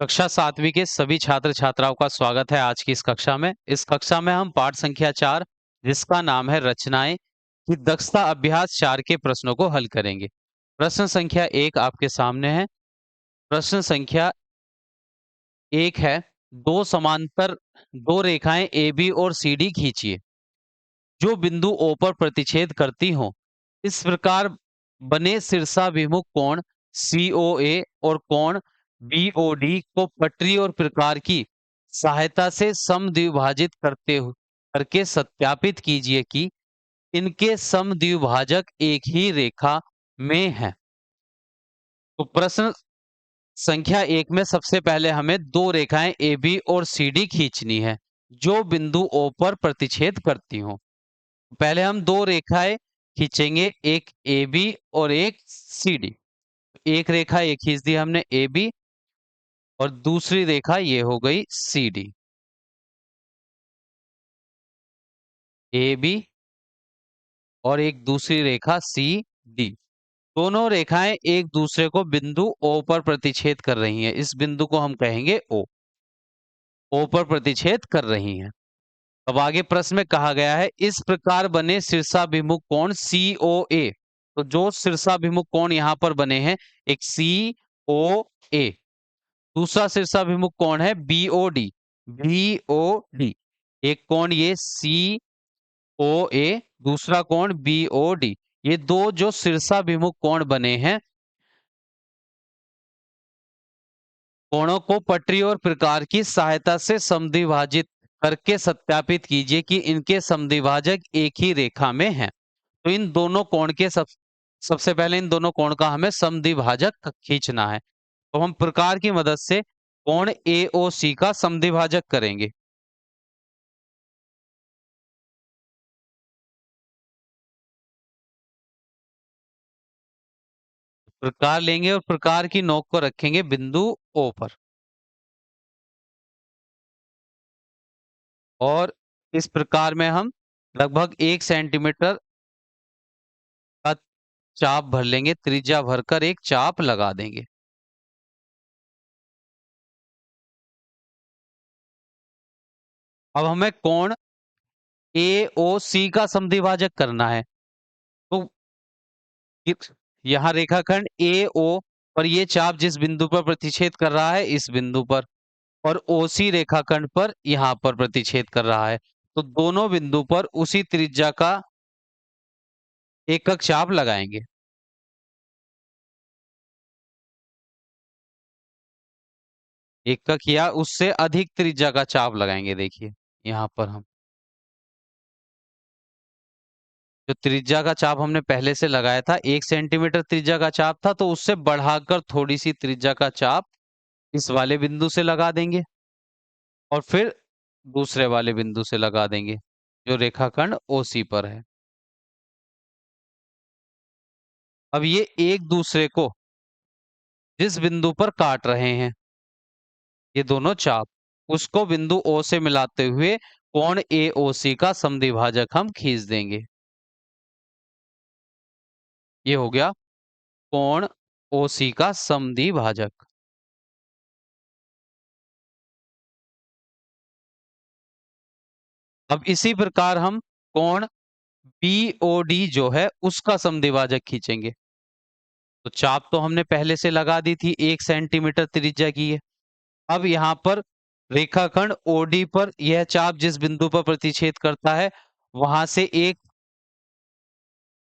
कक्षा 7वीं के सभी छात्र छात्राओं का स्वागत है आज की इस कक्षा में। इस कक्षा में हम पाठ संख्या 4 जिसका नाम है रचनाएं की दक्षता अभ्यास 4 के प्रश्नों को हल करेंगे। प्रश्न संख्या 1 आपके सामने है। प्रश्न संख्या 1 है, दो समांतर दो रेखाएं ए बी और सी डी खींचिए जो बिंदु ओ पर प्रतिच्छेद करती हों। इस प्रकार बने शीर्षाभिमुख कोण COA और कोण BOD को पटरी और प्रकार की सहायता से समद्विभाजित करके सत्यापित कीजिए कि इनके समद्विभाजक एक ही रेखा में हैं। तो प्रश्न संख्या 1 में सबसे पहले हमें दो रेखाएं AB और CD खींचनी है जो बिंदु O पर प्रतिच्छेद करती हों। पहले हम दो रेखाएं खींचेंगे, एक ए बी और एक सी डी। एक रेखा ये खींच दी हमने ए बी और दूसरी रेखा ये हो गई सी डी। ए बी और एक दूसरी रेखा सी डी। दोनों रेखाएं एक दूसरे को बिंदु ओ पर प्रतिच्छेद कर रही हैं। इस बिंदु को हम कहेंगे ओ पर प्रतिच्छेद कर रही हैं। अब आगे प्रश्न में कहा गया है, इस प्रकार बने शीर्षाभिमुख कोण COA। तो जो शीर्षाभिमुख कोण यहां पर बने हैं, एक COA, दूसरा शीर्षाभिमुख कोण है BOD। एक कोण ये COA, दूसरा कोण BOD। ये दो जो शीर्षाभिमुख कोण बने हैं, कोणों को पटरी और प्रकार की सहायता से समद्विभाजित करके सत्यापित कीजिए कि इनके समद्विभाजक एक ही रेखा में हैं। तो इन दोनों कोण के सबसे पहले इन दोनों कोण का हमें समद्विभाजक खींचना है। तो हम प्रकार की मदद से कोण AOC का समद्विभाजक करेंगे। प्रकार लेंगे और प्रकार की नोक को रखेंगे बिंदु O पर और इस प्रकार में हम लगभग 1 सेंटीमीटर का चाप भर लेंगे, त्रिज्या भरकर एक चाप लगा देंगे। अब हमें कोण AOC का समद्विभाजक करना है। तो यहाँ रेखाखंड AO पर ये चाप जिस बिंदु पर प्रतिच्छेद कर रहा है, इस बिंदु पर, और OC रेखाखंड पर यहाँ पर प्रतिच्छेद कर रहा है। तो दोनों बिंदु पर उसी त्रिज्या का एकक चाप लगाएंगे। एकक या उससे अधिक त्रिज्या का चाप लगाएंगे। देखिए यहाँ पर हम जो त्रिज्या का चाप हमने पहले से लगाया था, 1 सेंटीमीटर त्रिज्या का चाप था, तो उससे बढ़ाकर थोड़ी सी त्रिज्या का चाप इस वाले बिंदु से लगा देंगे और फिर दूसरे वाले बिंदु से लगा देंगे जो रेखाखंड OC पर है। अब ये एक दूसरे को जिस बिंदु पर काट रहे हैं, ये दोनों चाप, उसको बिंदु O से मिलाते हुए कोण AOC का समद्विभाजक हम खींच देंगे। ये हो गया कोण OC का समद्विभाजक। अब इसी प्रकार हम कोण BOD जो है उसका समद्विभाजक खींचेंगे। तो चाप तो हमने पहले से लगा दी थी, 1 सेंटीमीटर त्रिज्या की है। अब यहाँ पर रेखाखंड OD पर यह चाप जिस बिंदु पर प्रतिच्छेद करता है, वहां से एक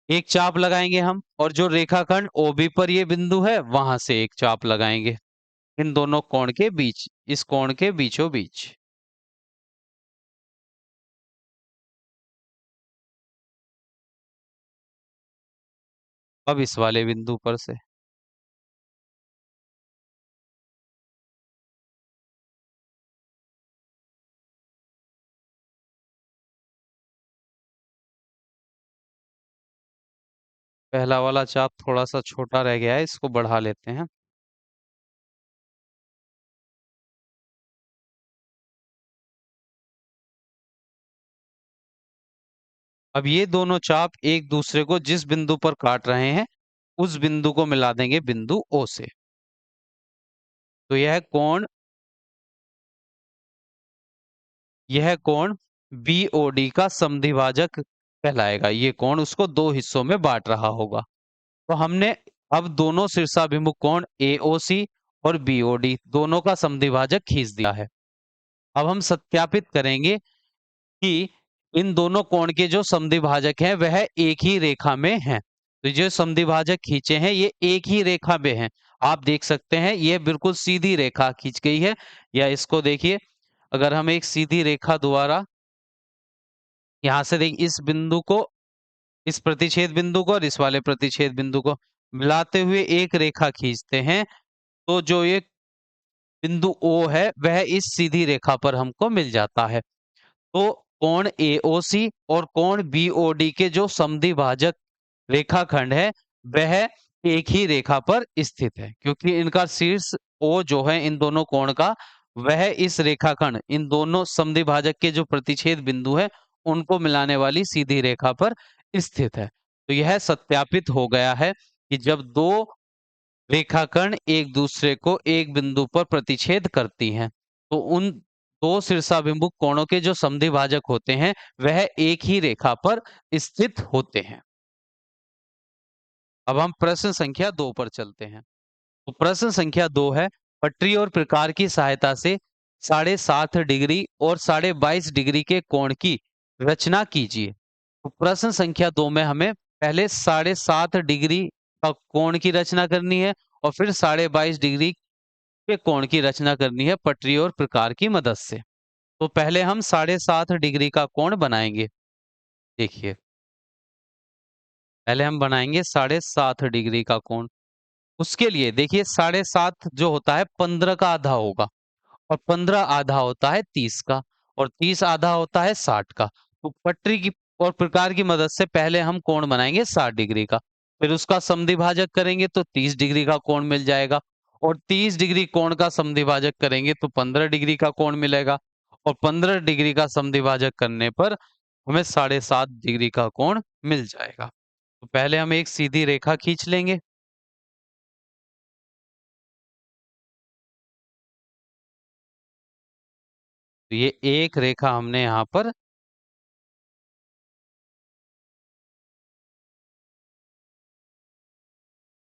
एक चाप लगाएंगे हम, और जो रेखाखंड OB पर ये बिंदु है वहां से एक चाप लगाएंगे इन दोनों कोण के बीच, इस कोण के बीचों बीच। अब इस वाले बिंदु पर से पहला वाला चाप थोड़ा सा छोटा रह गया है, इसको बढ़ा लेते हैं। अब ये दोनों चाप एक दूसरे को जिस बिंदु पर काट रहे हैं, उस बिंदु को मिला देंगे बिंदु O से। तो यह कोण यह कोण बीओडी का समद्विभाजक कहलाएगा। ये कोण उसको दो हिस्सों में बांट रहा होगा। तो हमने अब दोनों शीर्षाभिमुख कोण एओसी और बीओडी दोनों का समद्विभाजक खींच दिया है। अब हम सत्यापित करेंगे कि इन दोनों कोण के जो समद्विभाजक हैं वह एक ही रेखा में हैं। तो जो समद्विभाजक खींचे हैं ये एक ही रेखा में हैं। आप देख सकते हैं ये बिल्कुल सीधी रेखा खींच गई है। या इसको देखिए, अगर हम एक सीधी रेखा द्वारा यहाँ से देखिए इस बिंदु को, इस प्रतिच्छेद बिंदु को और इस वाले प्रतिच्छेद बिंदु को मिलाते हुए एक रेखा खींचते हैं, तो जो ये बिंदु O है वह इस सीधी रेखा पर हमको मिल जाता है। तो कोण एओसी और कोण बीओडी के जो समद्विभाजक रेखाखंड है वह एक ही रेखा पर स्थित है, क्योंकि इनका शीर्ष O जो है इन दोनों कोण का, वह इस रेखाखंड, इन दोनों समद्विभाजक के जो प्रतिच्छेद बिंदु है उनको मिलाने वाली सीधी रेखा पर स्थित है। तो यह सत्यापित हो गया है कि जब दो रेखाखंड एक दूसरे को एक बिंदु पर प्रतिच्छेद करती हैं, तो उन दो शीर्षाभिमुख कोणों के जो समद्विभाजक होते हैं वह एक ही रेखा पर स्थित होते हैं। अब हम प्रश्न संख्या 2 पर चलते हैं। तो प्रश्न संख्या 2 है, पटरी और प्रकार की सहायता से 7.5 डिग्री और 22.5 डिग्री के कोण की रचना कीजिए। तो प्रश्न संख्या 2 में हमें पहले 7.5 डिग्री का कोण की रचना करनी है और फिर 22.5 डिग्री के कोण की रचना करनी है पटरी और प्रकार की मदद से। तो पहले हम 7.5 डिग्री का कोण बनाएंगे। देखिए, पहले हम बनाएंगे 7.5 डिग्री का कोण। उसके लिए देखिए 7.5 जो होता है 15 का आधा होगा और 15 आधा होता है 30 का और 30 आधा होता है 60 का। तो पटरी की और प्रकार की मदद से पहले हम कोण बनाएंगे 60 डिग्री का, फिर उसका समद्विभाजक करेंगे तो 30 डिग्री का कोण मिल जाएगा और 30 डिग्री कोण का समद्विभाजक करेंगे तो 15 डिग्री का कोण मिलेगा और 15 डिग्री का समद्विभाजक करने पर हमें 7.5 डिग्री का कोण मिल जाएगा। तो पहले हम एक सीधी रेखा खींच लेंगे। तो ये एक रेखा हमने यहाँ पर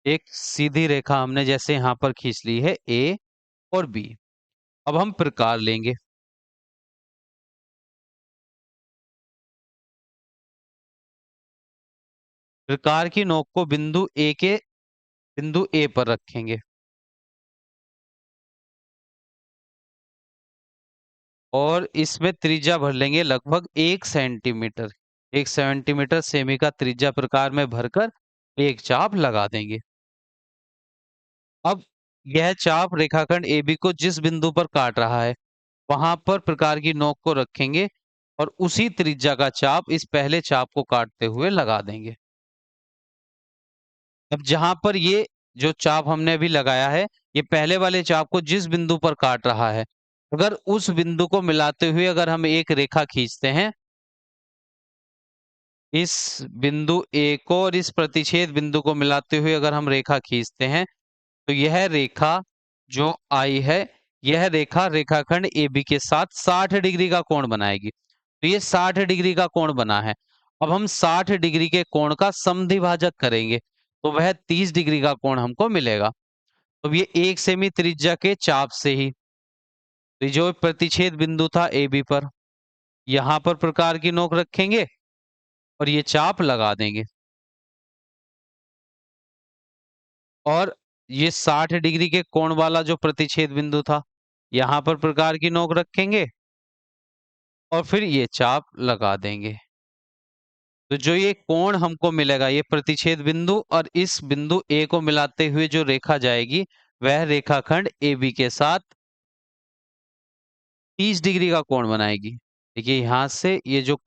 एक सीधी रेखा हमने जैसे यहाँ पर खींच ली है ए और बी। अब हम प्रकार लेंगे। प्रकार की नोक को बिंदु ए पर रखेंगे और इसमें त्रिज्या भर लेंगे लगभग 1 सेंटीमीटर। 1 सेंटीमीटर सेमी का त्रिज्या प्रकार में भरकर एक चाप लगा देंगे। अब यह चाप रेखाखंड AB को जिस बिंदु पर काट रहा है वहां पर प्रकार की नोक को रखेंगे और उसी त्रिज्या का चाप इस पहले चाप को काटते हुए लगा देंगे। अब जहां पर ये जो चाप हमने अभी लगाया है, ये पहले वाले चाप को जिस बिंदु पर काट रहा है, अगर उस बिंदु को मिलाते हुए अगर हम एक रेखा खींचते हैं, इस बिंदु ए को और इस प्रतिच्छेद बिंदु को मिलाते हुए अगर हम रेखा खींचते हैं, तो यह रेखा जो आई है, यह रेखा रेखाखंड AB के साथ 60 डिग्री का कोण बनाएगी। तो ये 60 डिग्री का कोण बना है। अब हम 60 डिग्री के कोण का समद्विभाजक करेंगे, तो वह 30 डिग्री का कोण हमको मिलेगा। अब ये 1 सेमी त्रिज्या के चाप से ही, तो जो प्रतिच्छेद बिंदु था AB पर, यहाँ पर प्रकार की नोक रखेंगे और ये चाप लगा देंगे और ये 60 डिग्री के कोण वाला जो प्रतिच्छेद बिंदु था, यहाँ पर प्रकार की नोक रखेंगे और फिर ये चाप लगा देंगे। तो जो ये कोण हमको मिलेगा, ये प्रतिच्छेद बिंदु और इस बिंदु A को मिलाते हुए जो रेखा जाएगी, वह रेखाखंड AB के साथ 30 डिग्री का कोण बनाएगी। देखिए यहाँ से ये जो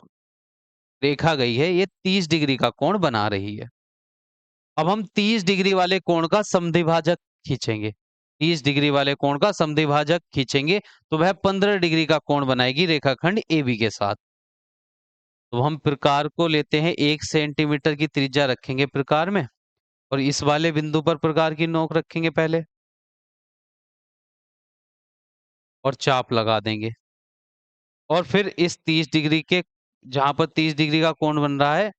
रेखा गई है, ये 30 डिग्री का कोण बना रही है। अब हम 30 डिग्री वाले कोण का समद्विभाजक खींचेंगे। 30 डिग्री वाले कोण का समद्विभाजक खींचेंगे तो वह 15 डिग्री का कोण बनाएगी रेखाखंड AB के साथ। तो हम प्रकार को लेते हैं, 1 सेंटीमीटर की त्रिज्या रखेंगे प्रकार में और इस वाले बिंदु पर प्रकार की नोक रखेंगे पहले और चाप लगा देंगे। और फिर इस 30 डिग्री के जहाँ पर 30 डिग्री का कोण बन रहा है,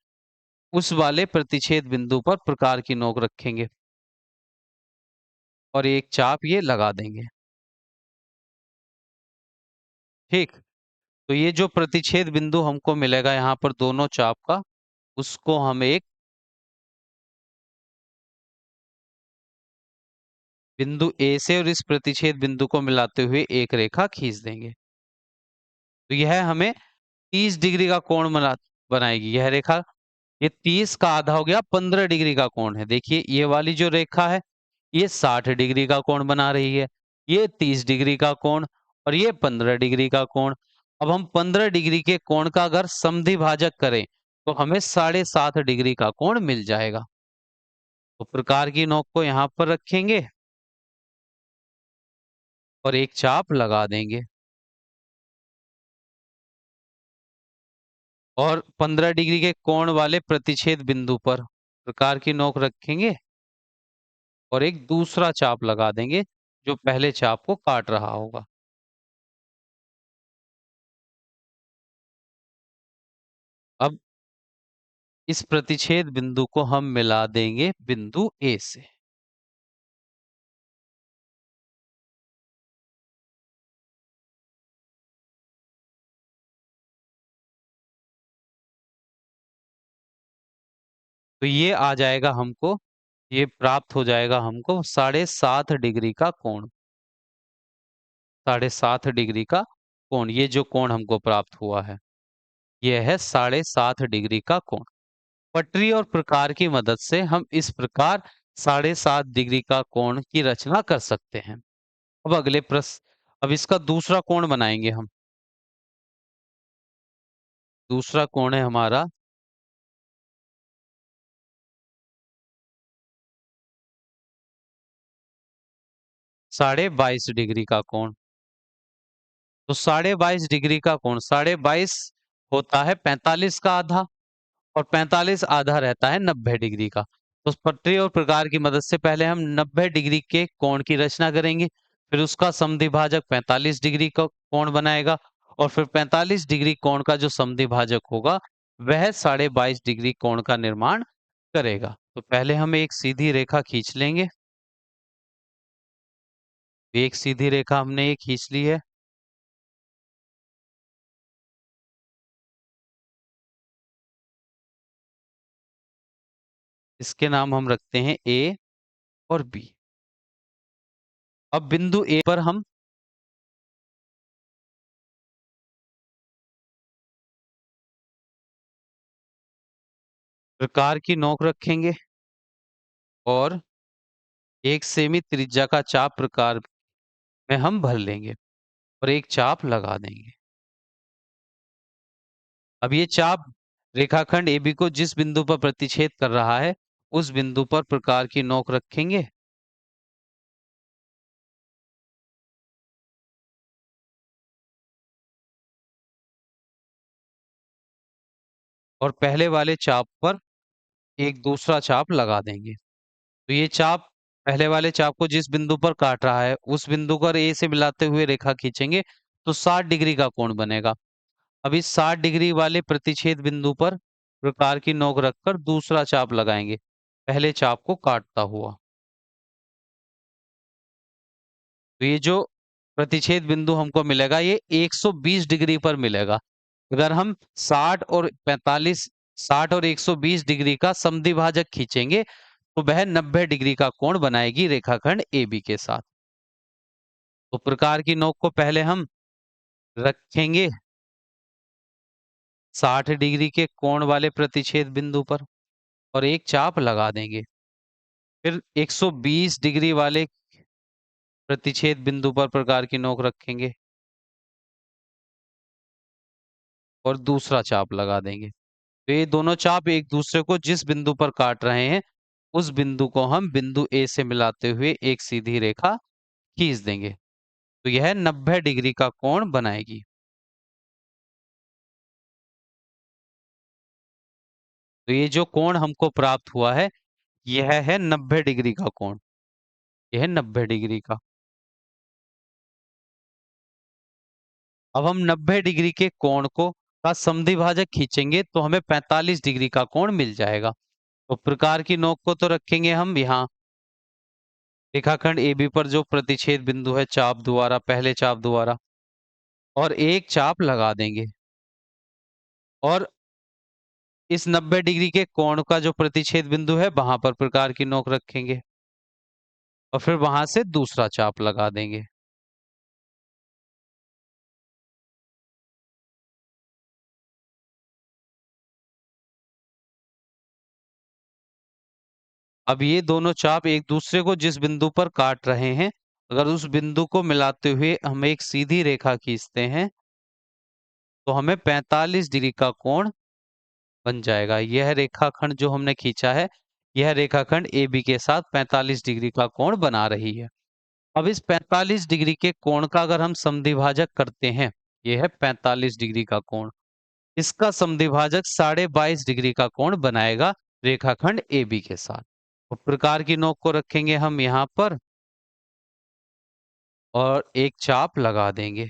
उस वाले प्रतिच्छेद बिंदु पर प्रकार की नोक रखेंगे और एक चाप ये लगा देंगे। ठीक? तो ये जो प्रतिच्छेद बिंदु हमको मिलेगा यहाँ पर दोनों चाप का, उसको हम एक बिंदु ए से और इस प्रतिच्छेद बिंदु को मिलाते हुए एक रेखा खींच देंगे। तो यह हमें 30 डिग्री का कोण बनाएगी यह रेखा। ये 30 का आधा हो गया 15 डिग्री का कोण है। देखिए ये वाली जो रेखा है, ये 60 डिग्री का कोण बना रही है। ये 30 डिग्री का कोण और ये 15 डिग्री का कोण। अब हम 15 डिग्री के कोण का अगर समद्वि भाजक करें, तो हमें 7.5 डिग्री का कोण मिल जाएगा। तो प्रकार की नोक को यहाँ पर रखेंगे और एक चाप लगा देंगे और 15 डिग्री के कोण वाले प्रतिच्छेद बिंदु पर प्रकार की नोक रखेंगे और एक दूसरा चाप लगा देंगे जो पहले चाप को काट रहा होगा। अब इस प्रतिच्छेद बिंदु को हम मिला देंगे बिंदु ए से। तो ये आ जाएगा हमको, ये प्राप्त हो जाएगा हमको 7.5 डिग्री का कोण। 7.5 डिग्री का कोण, ये जो कोण हमको प्राप्त हुआ है, यह है 7.5 डिग्री का कोण। पटरी और प्रकार की मदद से हम इस प्रकार 7.5 डिग्री का कोण की रचना कर सकते हैं। अब अगले प्रश्न, अब इसका दूसरा कोण बनाएंगे हम। दूसरा कोण है हमारा 22.5 डिग्री का कोण। तो 22.5 डिग्री का कोण, 22.5 होता है 45 का आधा और 45 आधा रहता है 90 डिग्री का। तो पटरी और प्रकार की मदद से पहले हम 90 डिग्री के कोण की रचना करेंगे, फिर उसका समद्विभाजक 45 डिग्री का कोण बनाएगा और फिर 45 डिग्री कोण का जो समद्विभाजक होगा, वह 22.5 डिग्री कोण का निर्माण करेगा। तो पहले हम एक सीधी रेखा खींच लेंगे। एक सीधी रेखा हमने ये खींच ली है। इसके नाम हम रखते हैं ए और बी। अब बिंदु ए पर हम प्रकार की नोक रखेंगे और 1 सेमी त्रिज्या का चाप प्रकार में हम भर लेंगे और एक चाप लगा देंगे। अब ये चाप रेखाखंड AB को जिस बिंदु पर प्रतिच्छेद कर रहा है, उस बिंदु पर प्रकार की नोक रखेंगे और पहले वाले चाप पर एक दूसरा चाप लगा देंगे। तो ये चाप पहले वाले चाप को जिस बिंदु पर काट रहा है, उस बिंदु को ए से मिलाते हुए रेखा खींचेंगे तो 60 डिग्री का कोण बनेगा। अब इस 60 डिग्री वाले प्रतिच्छेद बिंदु पर प्रकार की नोक रखकर दूसरा चाप लगाएंगे, पहले चाप को काटता हुआ। तो ये जो प्रतिच्छेद बिंदु हमको मिलेगा, ये 120 डिग्री पर मिलेगा। अगर हम 60 और 45, 60 और 120 डिग्री का समद्विभाजक खींचेंगे, तो वह 90 डिग्री का कोण बनाएगी रेखाखंड AB के साथ। तो प्रकार की नोक को पहले हम रखेंगे 60 डिग्री के कोण वाले प्रतिच्छेद बिंदु पर और एक चाप लगा देंगे। फिर 120 डिग्री वाले प्रतिच्छेद बिंदु पर प्रकार की नोक रखेंगे और दूसरा चाप लगा देंगे। तो ये दोनों चाप एक दूसरे को जिस बिंदु पर काट रहे हैं, उस बिंदु को हम बिंदु ए से मिलाते हुए एक सीधी रेखा खींच देंगे। तो यह 90 डिग्री का कोण बनाएगी। तो ये जो कोण हमको प्राप्त हुआ है, यह है 90 डिग्री का कोण। यह है 90 डिग्री का। अब हम 90 डिग्री के कोण को का समद्विभाजक खींचेंगे तो हमें 45 डिग्री का कोण मिल जाएगा। तो प्रकार की नोक को तो रखेंगे हम यहाँ रेखाखंड AB पर जो प्रतिच्छेद बिंदु है चाप द्वारा, पहले चाप द्वारा, और एक चाप लगा देंगे। और इस 90 डिग्री के कोण का जो प्रतिच्छेद बिंदु है वहां पर प्रकार की नोक रखेंगे और फिर वहां से दूसरा चाप लगा देंगे। अब ये दोनों चाप एक दूसरे को जिस बिंदु पर काट रहे हैं, अगर उस बिंदु को मिलाते हुए हम एक सीधी रेखा खींचते हैं तो हमें 45 डिग्री का कोण बन जाएगा। यह रेखाखंड जो हमने खींचा है, यह रेखाखंड AB के साथ 45 डिग्री का कोण बना रही है। अब इस 45 डिग्री के कोण का अगर हम समद्विभाजक करते हैं, यह है 45 डिग्री का कोण, इसका समद्विभाजक 22.5 डिग्री का कोण बनाएगा रेखाखंड AB के साथ। तो प्रकार की नोक को रखेंगे हम यहाँ पर और एक चाप लगा देंगे।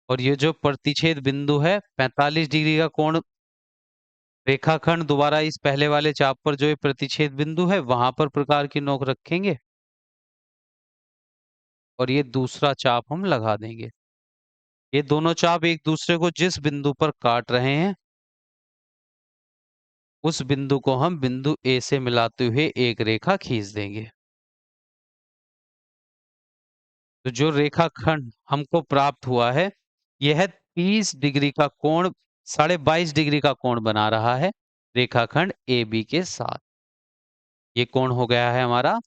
और ये जो प्रतिच्छेद बिंदु है 45 डिग्री का कोण रेखाखंड दोबारा इस पहले वाले चाप पर जो ये प्रतिच्छेद बिंदु है वहां पर प्रकार की नोक रखेंगे और ये दूसरा चाप हम लगा देंगे। ये दोनों चाप एक दूसरे को जिस बिंदु पर काट रहे हैं उस बिंदु को हम बिंदु A से मिलाते हुए एक रेखा खींच देंगे। तो जो रेखाखंड हमको प्राप्त हुआ है यह 30 डिग्री का कोण 22.5 डिग्री का कोण बना रहा है रेखाखंड AB के साथ। ये कोण हो गया है हमारा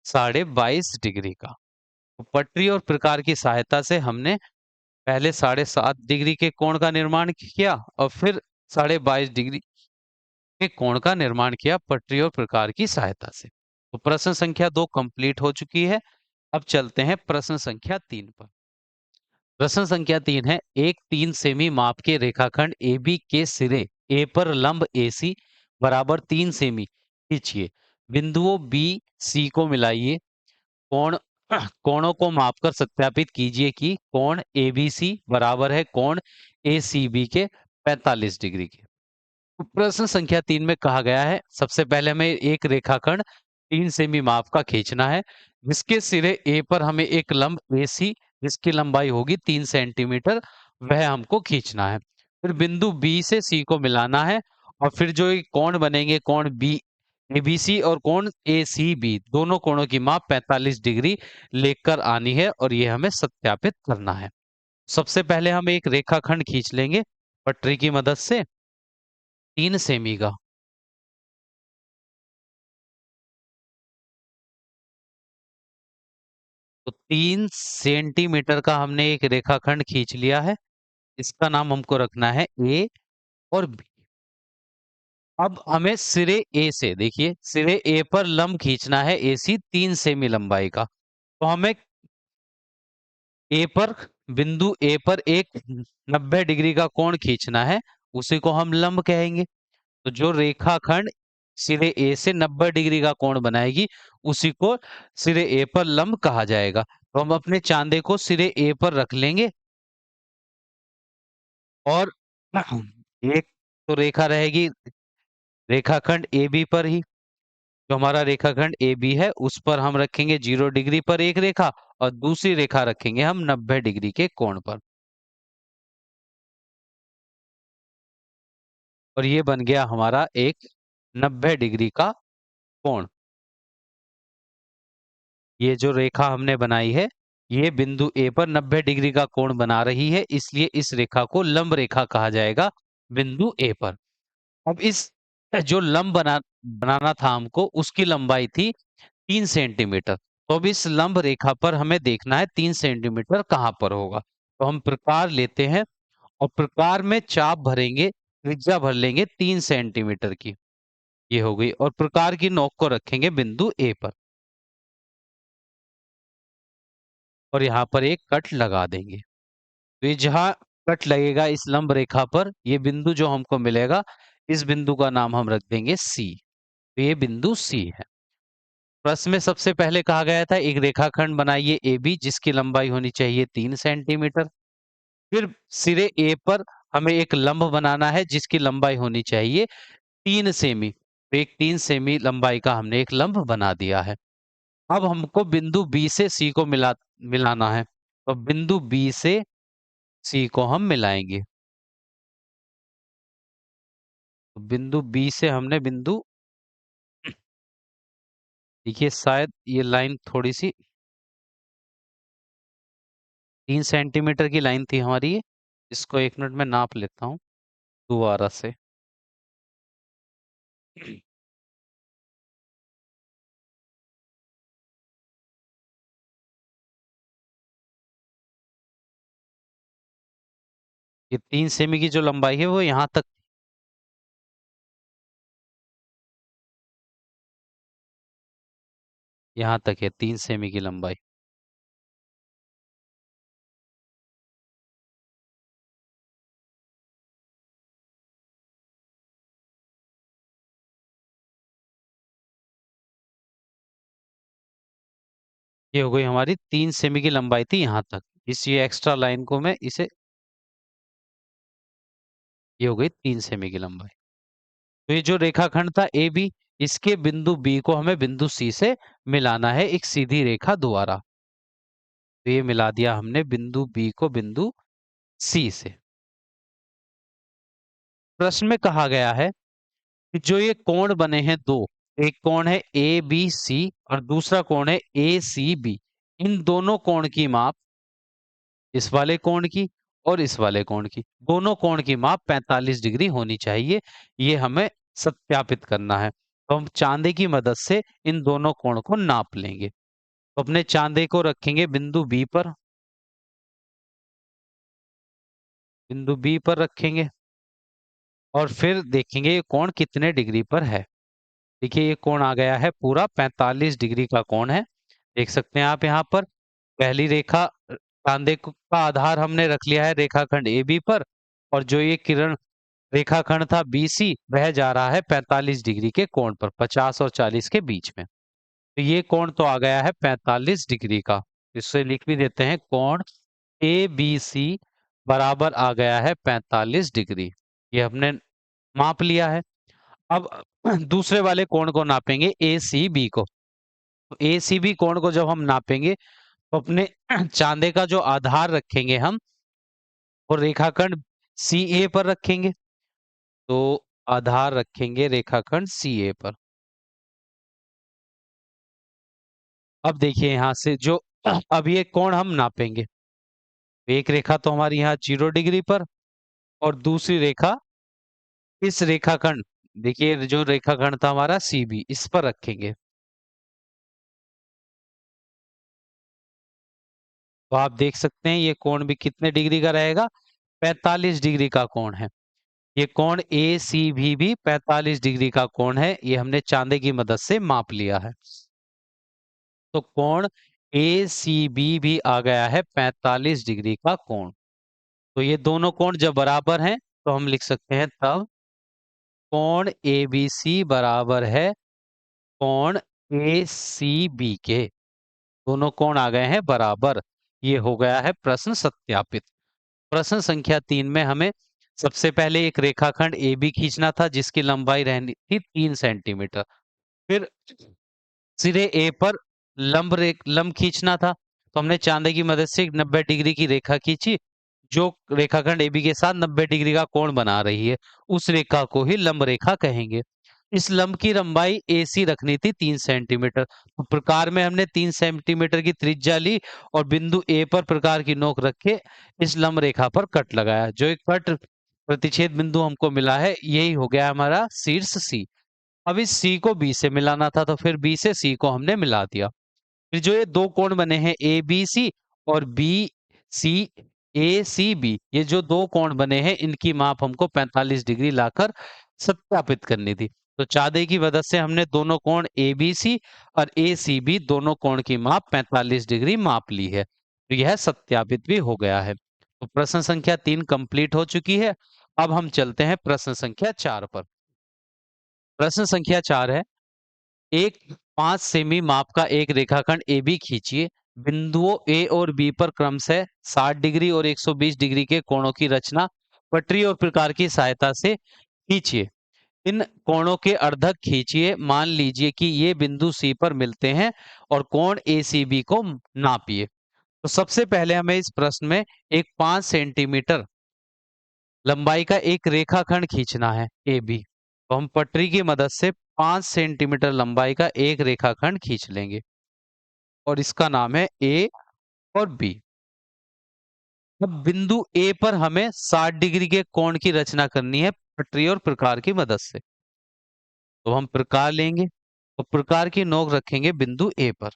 22.5 डिग्री का। तो पटरी और प्रकार की सहायता से हमने पहले 7.5 डिग्री के कोण का निर्माण किया और फिर 22.5 डिग्री के कोण का निर्माण किया पटरी और प्रकार की सहायता से। तो प्रश्न संख्या 2 कंप्लीट हो चुकी है। अब चलते हैं प्रश्न संख्या 3 पर। प्रश्न संख्या 3 है, एक 3 सेमी माप के रेखाखंड AB के सिरे A पर लंब AC बराबर 3 सेमी खींचिए। बिंदुओं B C को मिलाइए। कोण कोणों को मापकर सत्यापित कीजिए कि कोण ABC बराबर है कोण ACB के 45 डिग्री के। तो प्रश्न संख्या 3 में कहा गया है सबसे पहले हमें एक रेखाखंड 3 सेमी माप का खींचना है जिसके सिरे A पर हमें एक लंब AC जिसकी लंबाई होगी 3 सेंटीमीटर वह हमको खींचना है। फिर बिंदु B से C को मिलाना है और फिर जो ये कोण बनेंगे कोण B ABC और कोण ACB दोनों कोणों की माप 45 डिग्री लेकर आनी है और ये हमें सत्यापित करना है। सबसे पहले हम एक रेखाखंड खींच लेंगे पटरी की मदद से 3 सेमी का। तो 3 सेंटीमीटर का हमने एक रेखाखंड खींच लिया है। इसका नाम हमको रखना है A और B। अब हमें सिरे A से देखिए सिरे A पर लंब खींचना है AC 3 सेमी लंबाई का। तो हमें A पर बिंदु A पर एक 90 डिग्री का कोण खींचना है उसी को हम लंब कहेंगे। तो जो रेखाखंड सिरे A से 90 डिग्री का कोण बनाएगी उसी को सिरे A पर लंब कहा जाएगा। तो हम अपने चांदे को सिरे A पर रख लेंगे और एक तो रेखा रहेगी रेखाखंड AB पर ही। जो हमारा रेखाखंड AB है उस पर हम रखेंगे 0 डिग्री पर एक रेखा और दूसरी रेखा रखेंगे हम 90 डिग्री के कोण पर। और ये बन गया हमारा एक 90 डिग्री का कोण। ये जो रेखा हमने बनाई है ये बिंदु A पर 90 डिग्री का कोण बना रही है इसलिए इस रेखा को लंब रेखा कहा जाएगा बिंदु A पर। अब इस जो लंब बनाना था हमको उसकी लंबाई थी 3 सेंटीमीटर। तो अब इस लंब रेखा पर हमें देखना है 3 सेंटीमीटर कहाँ पर होगा। तो हम प्रकार लेते हैं और प्रकार में चाप भरेंगे त्रिज्या भर लेंगे 3 सेंटीमीटर की। ये हो गई और प्रकार की नोक को रखेंगे बिंदु A पर और यहाँ पर एक कट लगा देंगे। तो ये जहाँ कट लगेगा इस लंब रेखा पर ये बिंदु जो हमको मिलेगा इस बिंदु का नाम हम रख देंगे C। तो ये बिंदु C है। प्रश्न में सबसे पहले कहा गया था एक रेखाखंड बनाइए ए बी जिसकी लंबाई होनी चाहिए 3 सेंटीमीटर। फिर सिरे ए पर हमें एक लंब बनाना है जिसकी लंबाई होनी चाहिए 3 सेमी। तो एक 3 सेमी लंबाई का हमने एक लंब बना दिया है। अब हमको बिंदु बी से सी को मिलाना है। तो बिंदु बी से सी को हम मिलाएंगे। तो बिंदु बी से हमने बिंदु, देखिए शायद ये लाइन थोड़ी सी 3 सेंटीमीटर की लाइन थी हमारी ये। इसको 1 मिनट में नाप लेता हूँ दोबारा से। ये 3 सेमी की जो लंबाई है वो यहाँ तक है 3 सेमी की लंबाई। ये हो गई हमारी 3 सेमी की लंबाई थी यहाँ तक। इस ये एक्स्ट्रा लाइन को मैं इसे, ये हो गई 3 सेमी की लंबाई। तो ये जो रेखाखंड था ए बी, इसके बिंदु बी को हमें बिंदु सी से मिलाना है एक सीधी रेखा द्वारा। तो ये मिला दिया हमने बिंदु बी को बिंदु सी से। प्रश्न में कहा गया है कि जो ये कोण बने हैं दो, एक कोण है ए बी सी और दूसरा कोण है ए सी बी। इन दोनों कोण की माप, इस वाले कोण की और इस वाले कोण की, दोनों कोण की माप 45 डिग्री होनी चाहिए। ये हमें सत्यापित करना है। तो हम चांदे की मदद से इन दोनों कोण को नाप लेंगे। तो अपने चांदे को रखेंगे बिंदु बी पर, बिंदु बी पर रखेंगे और फिर देखेंगे ये कोण कितने डिग्री पर है। देखिए ये कोण आ गया है पूरा 45 डिग्री का कोण है। देख सकते हैं आप यहाँ पर पहली रेखा का आधार हमने रख लिया है रेखाखंड ए बी पर, और जो ये किरण रेखाखंड था BC वह जा रहा है 45 डिग्री के कोण पर, 50 और 40 के बीच में। तो ये कोण तो आ गया है 45 डिग्री का। इससे लिख भी देते हैं कोण ABC बराबर आ गया है 45 डिग्री। ये हमने माप लिया है। अब दूसरे वाले कोण को नापेंगे ACB को। तो ACB कोण को जब हम नापेंगे तो अपने चांदे का जो आधार रखेंगे हम, और रेखाखंड CA पर रखेंगे। तो आधार रखेंगे रेखाखंड CA पर। अब देखिए यहां से जो अब ये कोण हम नापेंगे, एक रेखा तो हमारी यहाँ 0 डिग्री पर और दूसरी रेखा इस रेखाखंड, देखिए जो रेखाखंड था हमारा CB, इस पर रखेंगे। तो आप देख सकते हैं ये कोण भी कितने डिग्री का रहेगा, 45 डिग्री का कोण है। ये कोण ACB भी 45 डिग्री का कोण है। ये हमने चांदे की मदद से माप लिया है। तो कोण ACB भी आ गया है 45 डिग्री का कोण। तो ये दोनों कोण जब बराबर हैं तो हम लिख सकते हैं तब कोण ABC बराबर है कोण ACB के। दोनों कोण आ गए हैं बराबर। ये हो गया है प्रश्न सत्यापित। प्रश्न संख्या 3 में हमें सबसे पहले एक रेखाखंड AB खींचना था जिसकी लंबाई रहनी थी 3 सेंटीमीटर। फिर सिरे ए पर लंब खींचना था। तो हमने चांदे की मदद से 90 डिग्री की रेखा खींची जो रेखाखंड AB के साथ 90 डिग्री का कोण बना रही है। उस रेखा को ही लंब रेखा कहेंगे। इस लंब की लंबाई AC रखनी थी 3 सेंटीमीटर। तो प्रकार में हमने 3 सेंटीमीटर की त्रिज्या ली और बिंदु A पर प्रकार की नोक रख के इस लंब रेखा पर कट लगाया। जो एक कट प्रतिच्छेद बिंदु हमको मिला है यही हो गया हमारा शीर्ष C। अब इस C को B से मिलाना था तो फिर B से C को हमने मिला दिया। फिर जो ये दो कोण बने हैं ABC और ACB, ये जो दो कोण बने हैं इनकी माप हमको 45 डिग्री लाकर सत्यापित करनी थी। तो चांदे की मदद से हमने दोनों कोण ABC और ACB दोनों कोण की माप 45 डिग्री माप ली है। तो यह सत्यापित भी हो गया है। तो प्रश्न संख्या 3 कंप्लीट हो चुकी है। अब हम चलते हैं प्रश्न संख्या 4 पर। प्रश्न संख्या 4 है, एक 5 सेमी माप का एक रेखाखंड AB खींचिए। बिंदुओं A और B पर क्रमशः 60 डिग्री और 120 डिग्री के कोणों की रचना पटरी और प्रकार की सहायता से खींचिए। इन कोणों के अर्धक खींचिए। मान लीजिए कि ये बिंदु C पर मिलते हैं और कोण ACB को नापिए। तो सबसे पहले हमें इस प्रश्न में एक 5 सेंटीमीटर लंबाई का एक रेखाखंड खींचना है AB। तो हम पटरी की मदद से 5 सेंटीमीटर लंबाई का एक रेखाखंड खींच लेंगे और इसका नाम है A और B। अब बिंदु A पर हमें 60 डिग्री के कोण की रचना करनी है पटरी और प्रकार की मदद से। तो हम प्रकार लेंगे और प्रकार की नोक रखेंगे बिंदु A पर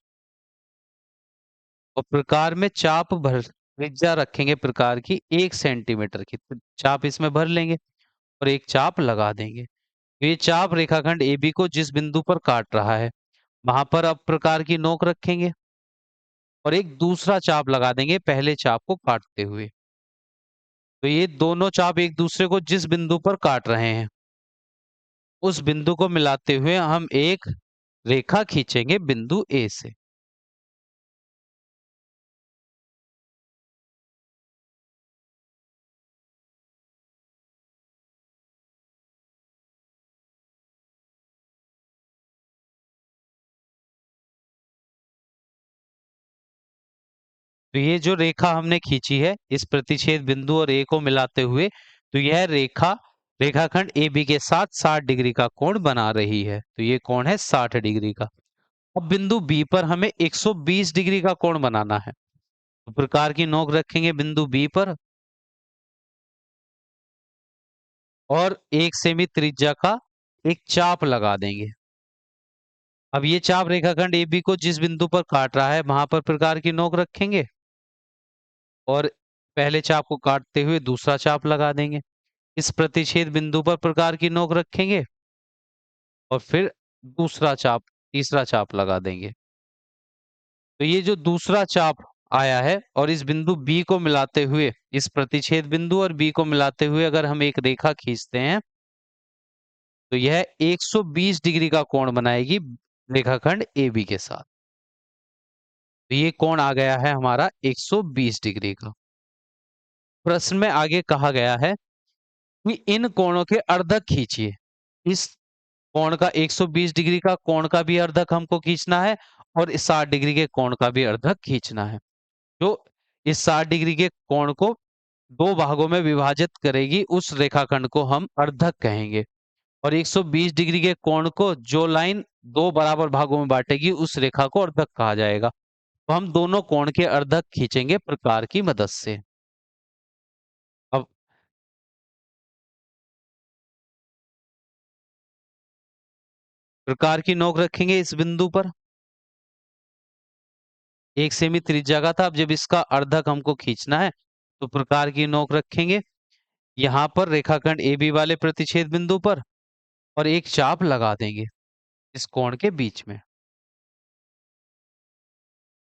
और प्रकार में चाप भर त्रिज्या रखेंगे प्रकार की 1 सेंटीमीटर की। तो चाप इसमें भर लेंगे और एक चाप लगा देंगे। तो ये चाप रेखाखंड AB को जिस बिंदु पर काट रहा है वहां पर अब प्रकार की नोक रखेंगे और एक दूसरा चाप लगा देंगे पहले चाप को काटते हुए। तो ये दोनों चाप एक दूसरे को जिस बिंदु पर काट रहे हैं उस बिंदु को मिलाते हुए हम एक रेखा खींचेंगे बिंदु A से। तो ये जो रेखा हमने खींची है इस प्रतिच्छेद बिंदु और A को मिलाते हुए, तो यह रेखा रेखाखंड AB के साथ 60 डिग्री का कोण बना रही है। तो ये कोण है 60 डिग्री का। अब बिंदु B पर हमें 120 डिग्री का कोण बनाना है। तो प्रकार की नोक रखेंगे बिंदु B पर और 1 सेमी त्रिज्या का एक चाप लगा देंगे। अब ये चाप रेखाखंड AB को जिस बिंदु पर काट रहा है वहां पर प्रकार की नोक रखेंगे और पहले चाप को काटते हुए दूसरा चाप लगा देंगे। इस प्रतिच्छेद बिंदु पर प्रकार की नोक रखेंगे और फिर दूसरा चाप तीसरा चाप लगा देंगे। तो ये जो दूसरा चाप आया है और इस बिंदु B को मिलाते हुए इस प्रतिच्छेद बिंदु और B को मिलाते हुए अगर हम एक रेखा खींचते हैं तो यह 120 डिग्री का कोण बनाएगी रेखाखंड AB के साथ। तो ये कोण आ गया है हमारा 120 डिग्री का। प्रश्न में आगे कहा गया है कि इन कोणों के अर्धक खींचिए। इस कोण का 120 डिग्री का कोण का भी अर्धक हमको खींचना है और इस 60 डिग्री के कोण का भी अर्धक खींचना है। तो इस 60 डिग्री के कोण को दो भागों में विभाजित करेगी उस रेखाखंड को हम अर्धक कहेंगे और 120 डिग्री के कोण को जो लाइन दो बराबर भागों में बांटेगी उस रेखा को अर्धक कहा जाएगा। तो हम दोनों कोण के अर्धक खींचेंगे प्रकार की मदद से। अब प्रकार की नोक रखेंगे इस बिंदु पर 1 सेमी त्रिज्या का था। अब जब इसका अर्धक हमको खींचना है तो प्रकार की नोक रखेंगे यहां पर रेखाखंड AB वाले प्रतिच्छेद बिंदु पर और एक चाप लगा देंगे इस कोण के बीच में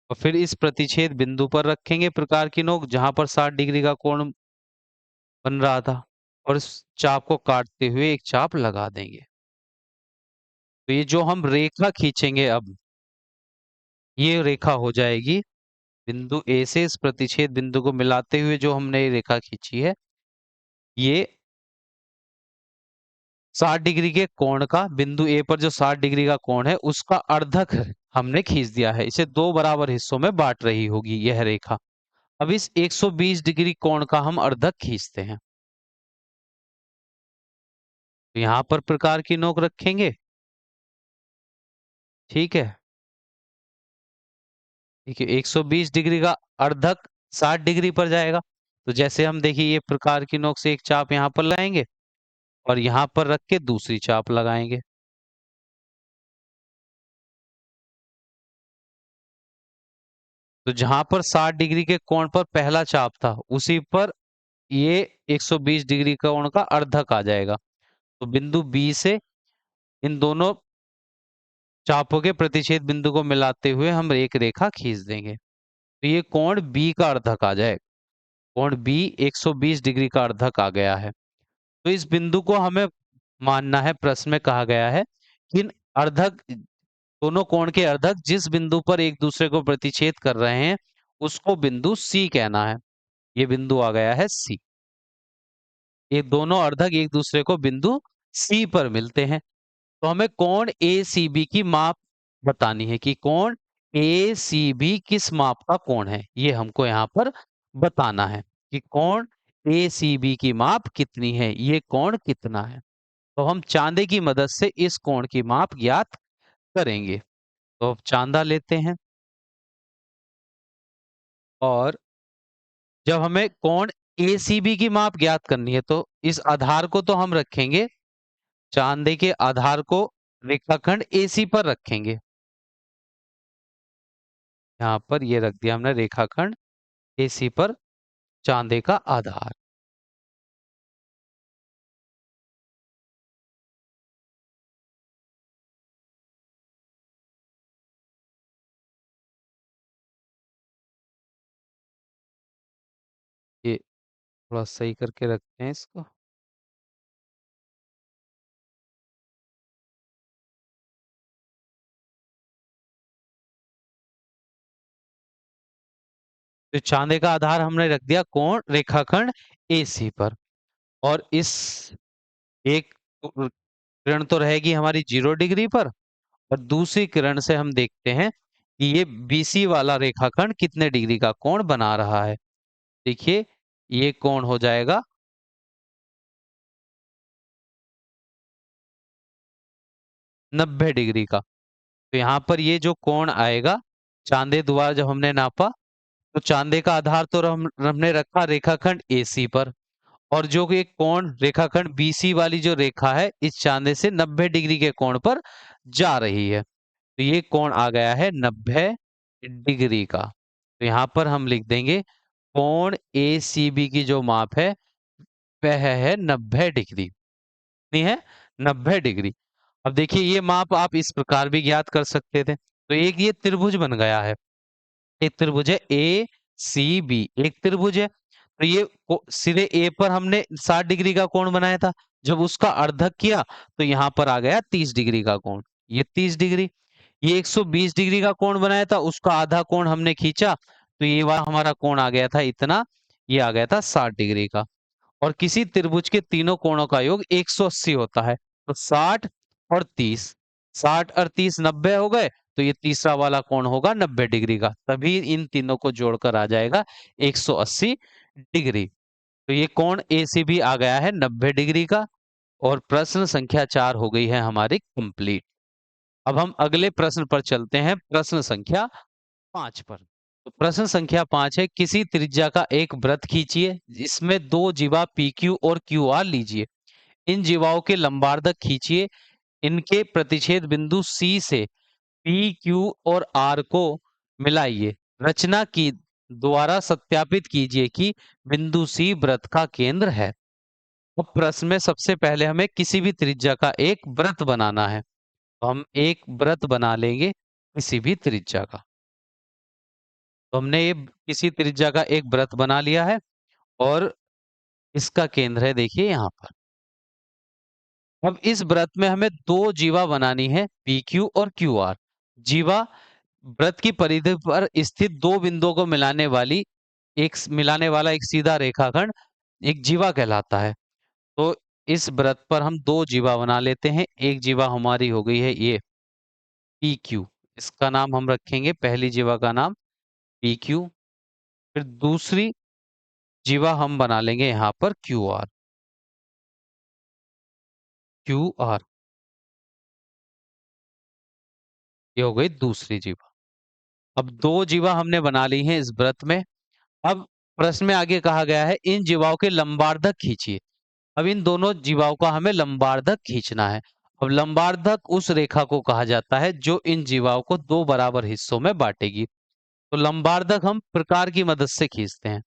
और फिर इस प्रतिच्छेद बिंदु पर रखेंगे प्रकार की नोक जहां पर 60 डिग्री का कोण बन रहा था और इस चाप को काटते हुए एक चाप लगा देंगे। तो ये जो हम रेखा खींचेंगे अब ये रेखा हो जाएगी बिंदु A से इस प्रतिच्छेद बिंदु को मिलाते हुए जो हमने ये रेखा खींची है ये 60 डिग्री के कोण का बिंदु A पर जो 60 डिग्री का कोण है उसका अर्धक हमने खींच दिया है। इसे दो बराबर हिस्सों में बांट रही होगी यह रेखा। अब इस 120 डिग्री कोण का हम अर्धक खींचते हैं। तो यहां पर प्रकार की नोक रखेंगे। ठीक है, ठीक है, 120 डिग्री का अर्धक 60 डिग्री पर जाएगा। तो जैसे हम देखिए ये प्रकार की नोक से एक चाप यहाँ पर लगाएंगे और यहाँ पर रख के दूसरी चाप लगाएंगे। तो जहां पर 60 डिग्री के कोण पर पहला चाप था उसी पर ये 120 डिग्री कोण का अर्धक आ जाएगा। तो बिंदु B से इन दोनों चापों के प्रतिच्छेद बिंदु को मिलाते हुए हम एक रेखा खींच देंगे। तो ये कोण B का अर्धक आ जाएगा। कोण B 120 डिग्री का अर्धक आ गया है। तो इस बिंदु को हमें मानना है। प्रश्न में कहा गया है कि इन अर्धक दोनों कोण के अर्धक जिस बिंदु पर एक दूसरे को प्रतिच्छेद कर रहे हैं उसको बिंदु सी कहना है। ये बिंदु आ गया है सी। ये दोनों अर्धक एक दूसरे को बिंदु सी पर मिलते हैं। तो हमें कोण ACB की माप बतानी है कि कोण ACB किस माप का कोण है। ये हमको यहाँ पर बताना है कि कोण ACB की माप कितनी है, ये कोण कितना है। तो हम चांदे की मदद से इस कोण की माप ज्ञात करेंगे। तो अब चांदा लेते हैं और जब हमें कोण ACB की माप ज्ञात करनी है तो इस आधार को तो हम रखेंगे, चांदे के आधार को रेखाखंड AC पर रखेंगे। यहाँ पर ये रख दिया हमने रेखाखंड AC पर चांदे का आधार। ये थोड़ा सही करके रखते हैं इसको। तो चांदे का आधार हमने रख दिया कोण रेखाखंड AC पर और इस एक किरण तो रहेगी हमारी 0 डिग्री पर और दूसरी किरण से हम देखते हैं कि ये BC वाला रेखाखंड कितने डिग्री का कोण बना रहा है। देखिए ये कोण हो जाएगा 90 डिग्री का। तो यहाँ पर ये जो कोण आएगा चांदे द्वारा जब हमने नापा तो चांदे का आधार तो हमने रखा रेखाखंड AC पर और जो कि एक कोण रेखाखंड BC वाली जो रेखा है इस चांदे से 90 डिग्री के कोण पर जा रही है। तो ये कोण आ गया है 90 डिग्री का। तो यहाँ पर हम लिख देंगे कोण ACB की जो माप है वह है 90 डिग्री। कितनी है? 90 डिग्री। अब देखिए ये माप आप इस प्रकार भी ज्ञात कर सकते थे। तो एक ये त्रिभुज बन गया है। एक त्रिभुज है ACB, एक त्रिभुज है। तो ये सिरे A पर हमने 60 डिग्री का कोण बनाया था। जब उसका अर्धक किया तो यहाँ पर आ गया 30 डिग्री का कोण। ये 30 डिग्री। ये 120 डिग्री का कोण बनाया था, उसका आधा कोण हमने खींचा तो ये वाला हमारा कोण आ गया था इतना। ये आ गया था 60 डिग्री का। और किसी त्रिभुज के तीनों कोणों का योग 180 होता है। तो 60 और 30, 60 और 30 90 हो गए। तो ये तीसरा वाला कोण होगा 90 डिग्री का, तभी इन तीनों को जोड़कर आ जाएगा 180 डिग्री। तो ये कोण ACB आ गया है 90 डिग्री का और प्रश्न संख्या 4 हो गई है हमारी कंप्लीट। अब हम अगले प्रश्न पर चलते हैं, प्रश्न संख्या 5 पर। तो प्रश्न संख्या 5 है, किसी त्रिज्या का एक वृत्त खींचिए जिसमें दो जीवा PQ और QR लीजिए। इन जीवाओं के लंबार्धक खींचिए। इनके प्रतिच्छेद बिंदु C से PQ और R को मिलाइए। रचना की द्वारा सत्यापित कीजिए कि बिंदु C वृत्त का केंद्र है। अब प्रश्न में सबसे पहले हमें किसी भी त्रिज्या का एक वृत्त बनाना है। तो हम एक वृत्त बना लेंगे किसी भी त्रिज्या का। तो हमने ये किसी त्रिज्या का एक वृत्त बना लिया है और इसका केंद्र है देखिए यहाँ पर। अब इस वृत्त में हमें दो जीवा बनानी है PQ और QR। जीवा वृत्त की परिधि पर स्थित दो बिंदुओं को मिलाने वाला एक सीधा रेखाखंड एक जीवा कहलाता है। तो इस वृत्त पर हम दो जीवा बना लेते हैं। एक जीवा हमारी हो गई है ये PQ, इसका नाम हम रखेंगे, पहली जीवा का नाम PQ। फिर दूसरी जीवा हम बना लेंगे यहाँ पर QR। QR ये हो गई दूसरी जीवा। अब दो जीवा हमने बना ली हैं इस वृत्त में। अब प्रश्न में आगे कहा गया है इन जीवाओं के लंबार्धक खींचिए। अब इन दोनों जीवाओं का हमें लंबार्धक खींचना है। अब लंबार्धक उस रेखा को कहा जाता है जो इन जीवाओं को दो बराबर हिस्सों में बांटेगी। तो लंबार्धक हम प्रकार की मदद से खींचते हैं।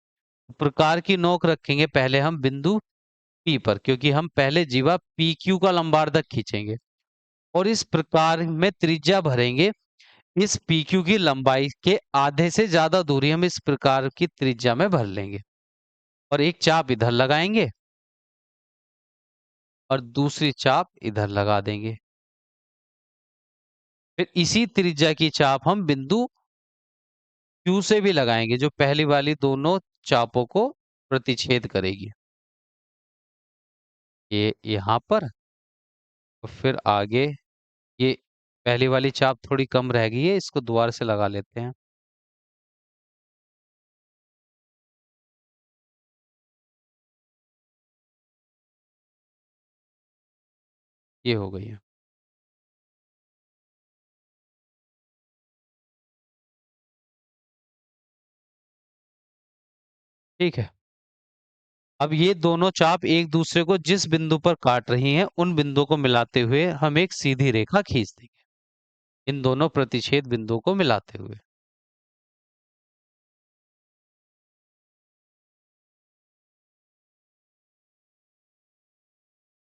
प्रकार की नोक रखेंगे पहले हम बिंदु P पर, क्योंकि हम पहले जीवा PQ का लंबार्धक खींचेंगे और इस प्रकार में त्रिज्या भरेंगे। इस PQ की लंबाई के आधे से ज्यादा दूरी हम इस प्रकार की त्रिज्या में भर लेंगे और एक चाप इधर लगाएंगे और दूसरी चाप इधर लगा देंगे। फिर इसी त्रिज्या की चाप हम बिंदु Q से भी लगाएंगे, जो पहली वाली दोनों चापों को प्रतिच्छेद करेगी। ये यहाँ पर, और फिर आगे ये पहली वाली चाप थोड़ी कम रह गई है, इसको दोबारा से लगा लेते हैं। ये हो गई है। ठीक है। अब ये दोनों चाप एक दूसरे को जिस बिंदु पर काट रही हैं, उन बिंदुओं को मिलाते हुए हम एक सीधी रेखा खींच देंगे, इन दोनों प्रतिच्छेद बिंदुओं को मिलाते हुए।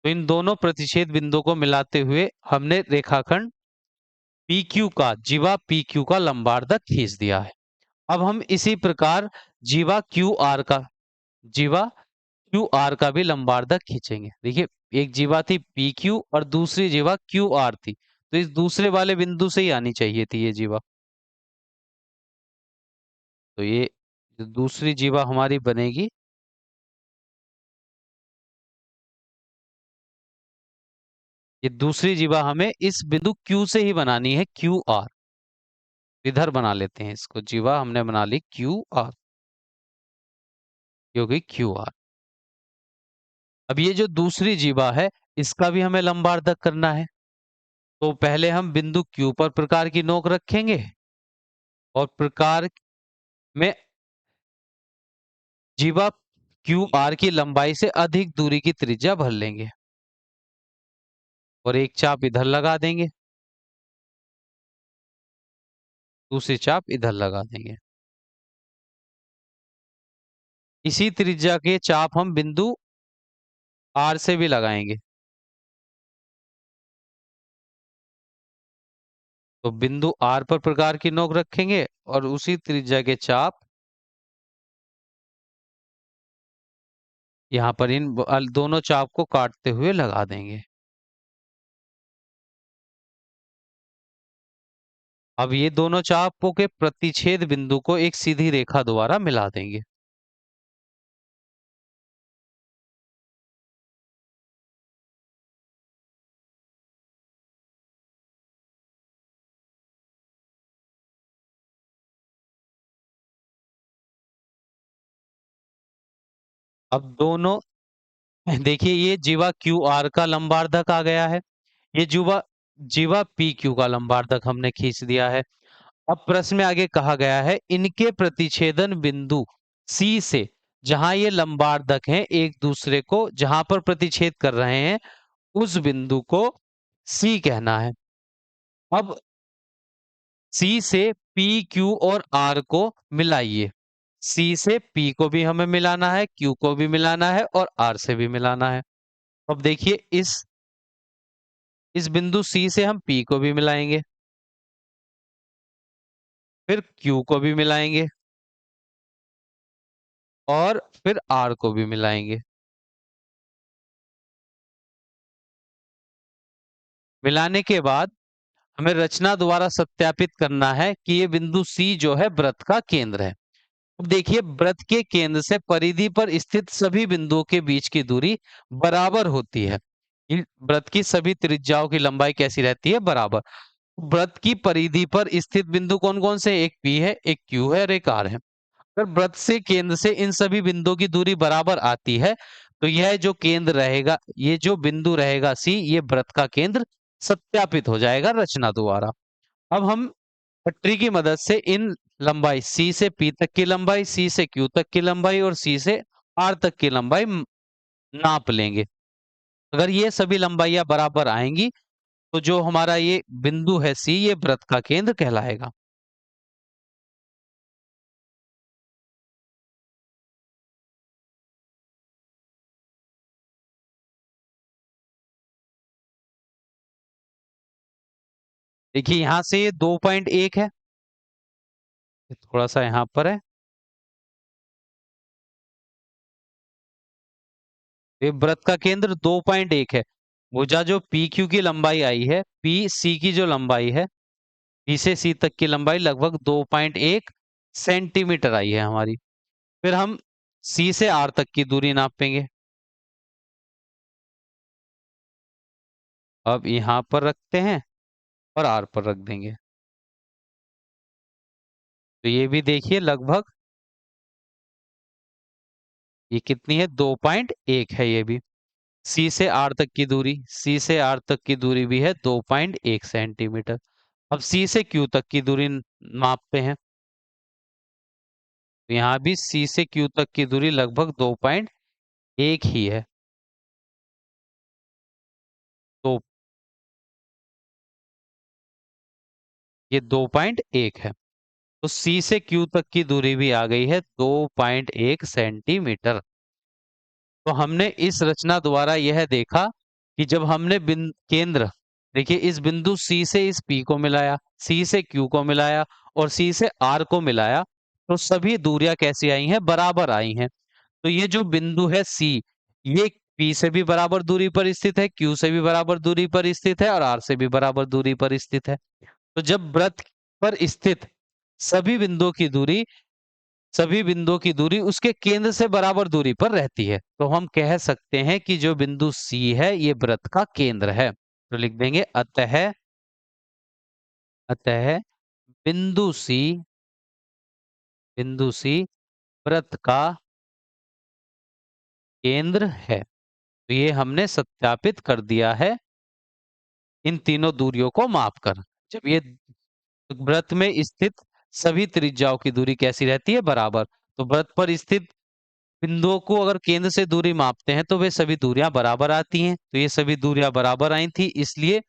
तो इन दोनों प्रतिच्छेद बिंदुओं को मिलाते हुए हमने रेखाखंड PQ का, जीवा PQ का लंबार्धक खींच दिया है। अब हम इसी प्रकार जीवा QR का, जीवा QR का भी लंबार्धक खींचेंगे। देखिए, एक जीवा थी PQ और दूसरी जीवा QR थी, तो इस दूसरे वाले बिंदु से ही आनी चाहिए थी ये जीवा। तो ये जो दूसरी जीवा हमारी बनेगी, ये दूसरी जीवा हमें इस बिंदु Q से ही बनानी है, QR। इधर बना लेते हैं इसको, जीवा हमने बना ली QR, क्योंकि QR। अब ये जो दूसरी जीवा है, इसका भी हमें लंबार्धक करना है। तो पहले हम बिंदु Q पर प्रकार की नोक रखेंगे और प्रकार में जीवा QR की लंबाई से अधिक दूरी की त्रिज्या भर लेंगे और एक चाप इधर लगा देंगे, दूसरी चाप इधर लगा देंगे। इसी त्रिज्या के चाप हम बिंदु R से भी लगाएंगे। तो बिंदु R पर प्रकार की नोक रखेंगे और उसी त्रिज्या के चाप यहाँ पर इन दोनों चाप को काटते हुए लगा देंगे। अब ये दोनों चापों के प्रतिच्छेद बिंदु को एक सीधी रेखा द्वारा मिला देंगे। अब दोनों देखिए, ये जीवा QR का लंबार्धक आ गया है, ये जीवा जीवा PQ का लंबार्धक हमने खींच दिया है। अब प्रश्न में आगे कहा गया है, इनके प्रतिच्छेदन बिंदु C से, जहां ये लंबार्धक हैं एक दूसरे को जहां पर प्रतिच्छेद कर रहे हैं, उस बिंदु को C कहना है। अब C से P, Q और R को मिलाइए। C से P को भी हमें मिलाना है, Q को भी मिलाना है और R से भी मिलाना है। अब देखिए, इस बिंदु C से हम P को भी मिलाएंगे, फिर Q को भी मिलाएंगे और फिर R को भी मिलाएंगे। मिलाने के बाद हमें रचना द्वारा सत्यापित करना है कि ये बिंदु C जो है वृत्त का केंद्र है। अब देखिए, वृत्त के केंद्र से परिधि पर स्थित सभी बिंदुओं के बीच की दूरी बराबर होती है। वृत्त की सभी त्रिज्याओं की लंबाई कैसी रहती है? बराबर। वृत्त की परिधि पर स्थित बिंदु कौन कौन से? एक P है, एक Q है और एक R है। अगर वृत्त से केंद्र से इन सभी बिंदुओं की दूरी बराबर आती है, तो यह जो केंद्र रहेगा, ये जो बिंदु रहेगा C, ये वृत्त का केंद्र सत्यापित हो जाएगा रचना द्वारा। अब हम पटरी की मदद से इन लंबाई C से P तक की लंबाई, C से Q तक की लंबाई और C से R तक की लंबाई नाप लेंगे। अगर ये सभी लंबाइयां बराबर आएंगी, तो जो हमारा ये बिंदु है C, ये वृत्त का केंद्र कहलाएगा। देखिए, यहां से ये 2.1 है, ये थोड़ा सा यहाँ पर है, ये वृत्त का केंद्र 2.1 है। भुजा जो PQ की लंबाई आई है, PC की जो लंबाई है, बी से सी तक की लंबाई लगभग 2.1 सेंटीमीटर आई है हमारी। फिर हम सी से आर तक की दूरी नापेंगे। अब यहाँ पर रखते हैं और आर पर रख देंगे। तो ये भी देखिए लगभग ये कितनी है, 2.1 है ये भी। सी से आर तक की दूरी, सी से आर तक की दूरी भी है 2.1 सेंटीमीटर। अब सी से क्यू तक की दूरी मापते हैं। तो यहाँ भी सी से क्यू तक की दूरी लगभग 2.1 ही है। तो ये 2.1 है। तो सी से क्यू तक की दूरी भी आ गई है 2.1 सेंटीमीटर। तो हमने इस रचना द्वारा यह देखा कि जब हमने केंद्र, देखिए इस बिंदु सी से इस पी को मिलाया, सी से क्यू को मिलाया और सी से आर को मिलाया, तो सभी दूरियां कैसी आई हैं, बराबर आई हैं। तो ये जो बिंदु है सी, ये पी से भी बराबर दूरी पर स्थित है, क्यू से भी बराबर दूरी पर स्थित है और आर से भी बराबर दूरी पर स्थित है। तो जब वृत्त पर स्थित सभी बिंदुओं की दूरी सभी बिंदुओं की दूरी उसके केंद्र से बराबर दूरी पर रहती है, तो हम कह सकते हैं कि जो बिंदु सी है ये वृत्त का केंद्र है। तो लिख देंगे अतः अतः बिंदु सी वृत्त का केंद्र है। तो ये हमने सत्यापित कर दिया है इन तीनों दूरियों को मापकर। जब ये वृत्त में स्थित सभी त्रिज्याओं की दूरी कैसी रहती है, बराबर। तो वृत्त पर स्थित बिंदुओं को अगर केंद्र से दूरी मापते हैं तो वे सभी दूरियां बराबर आती हैं। तो ये सभी दूरियां बराबर आई थी, इसलिए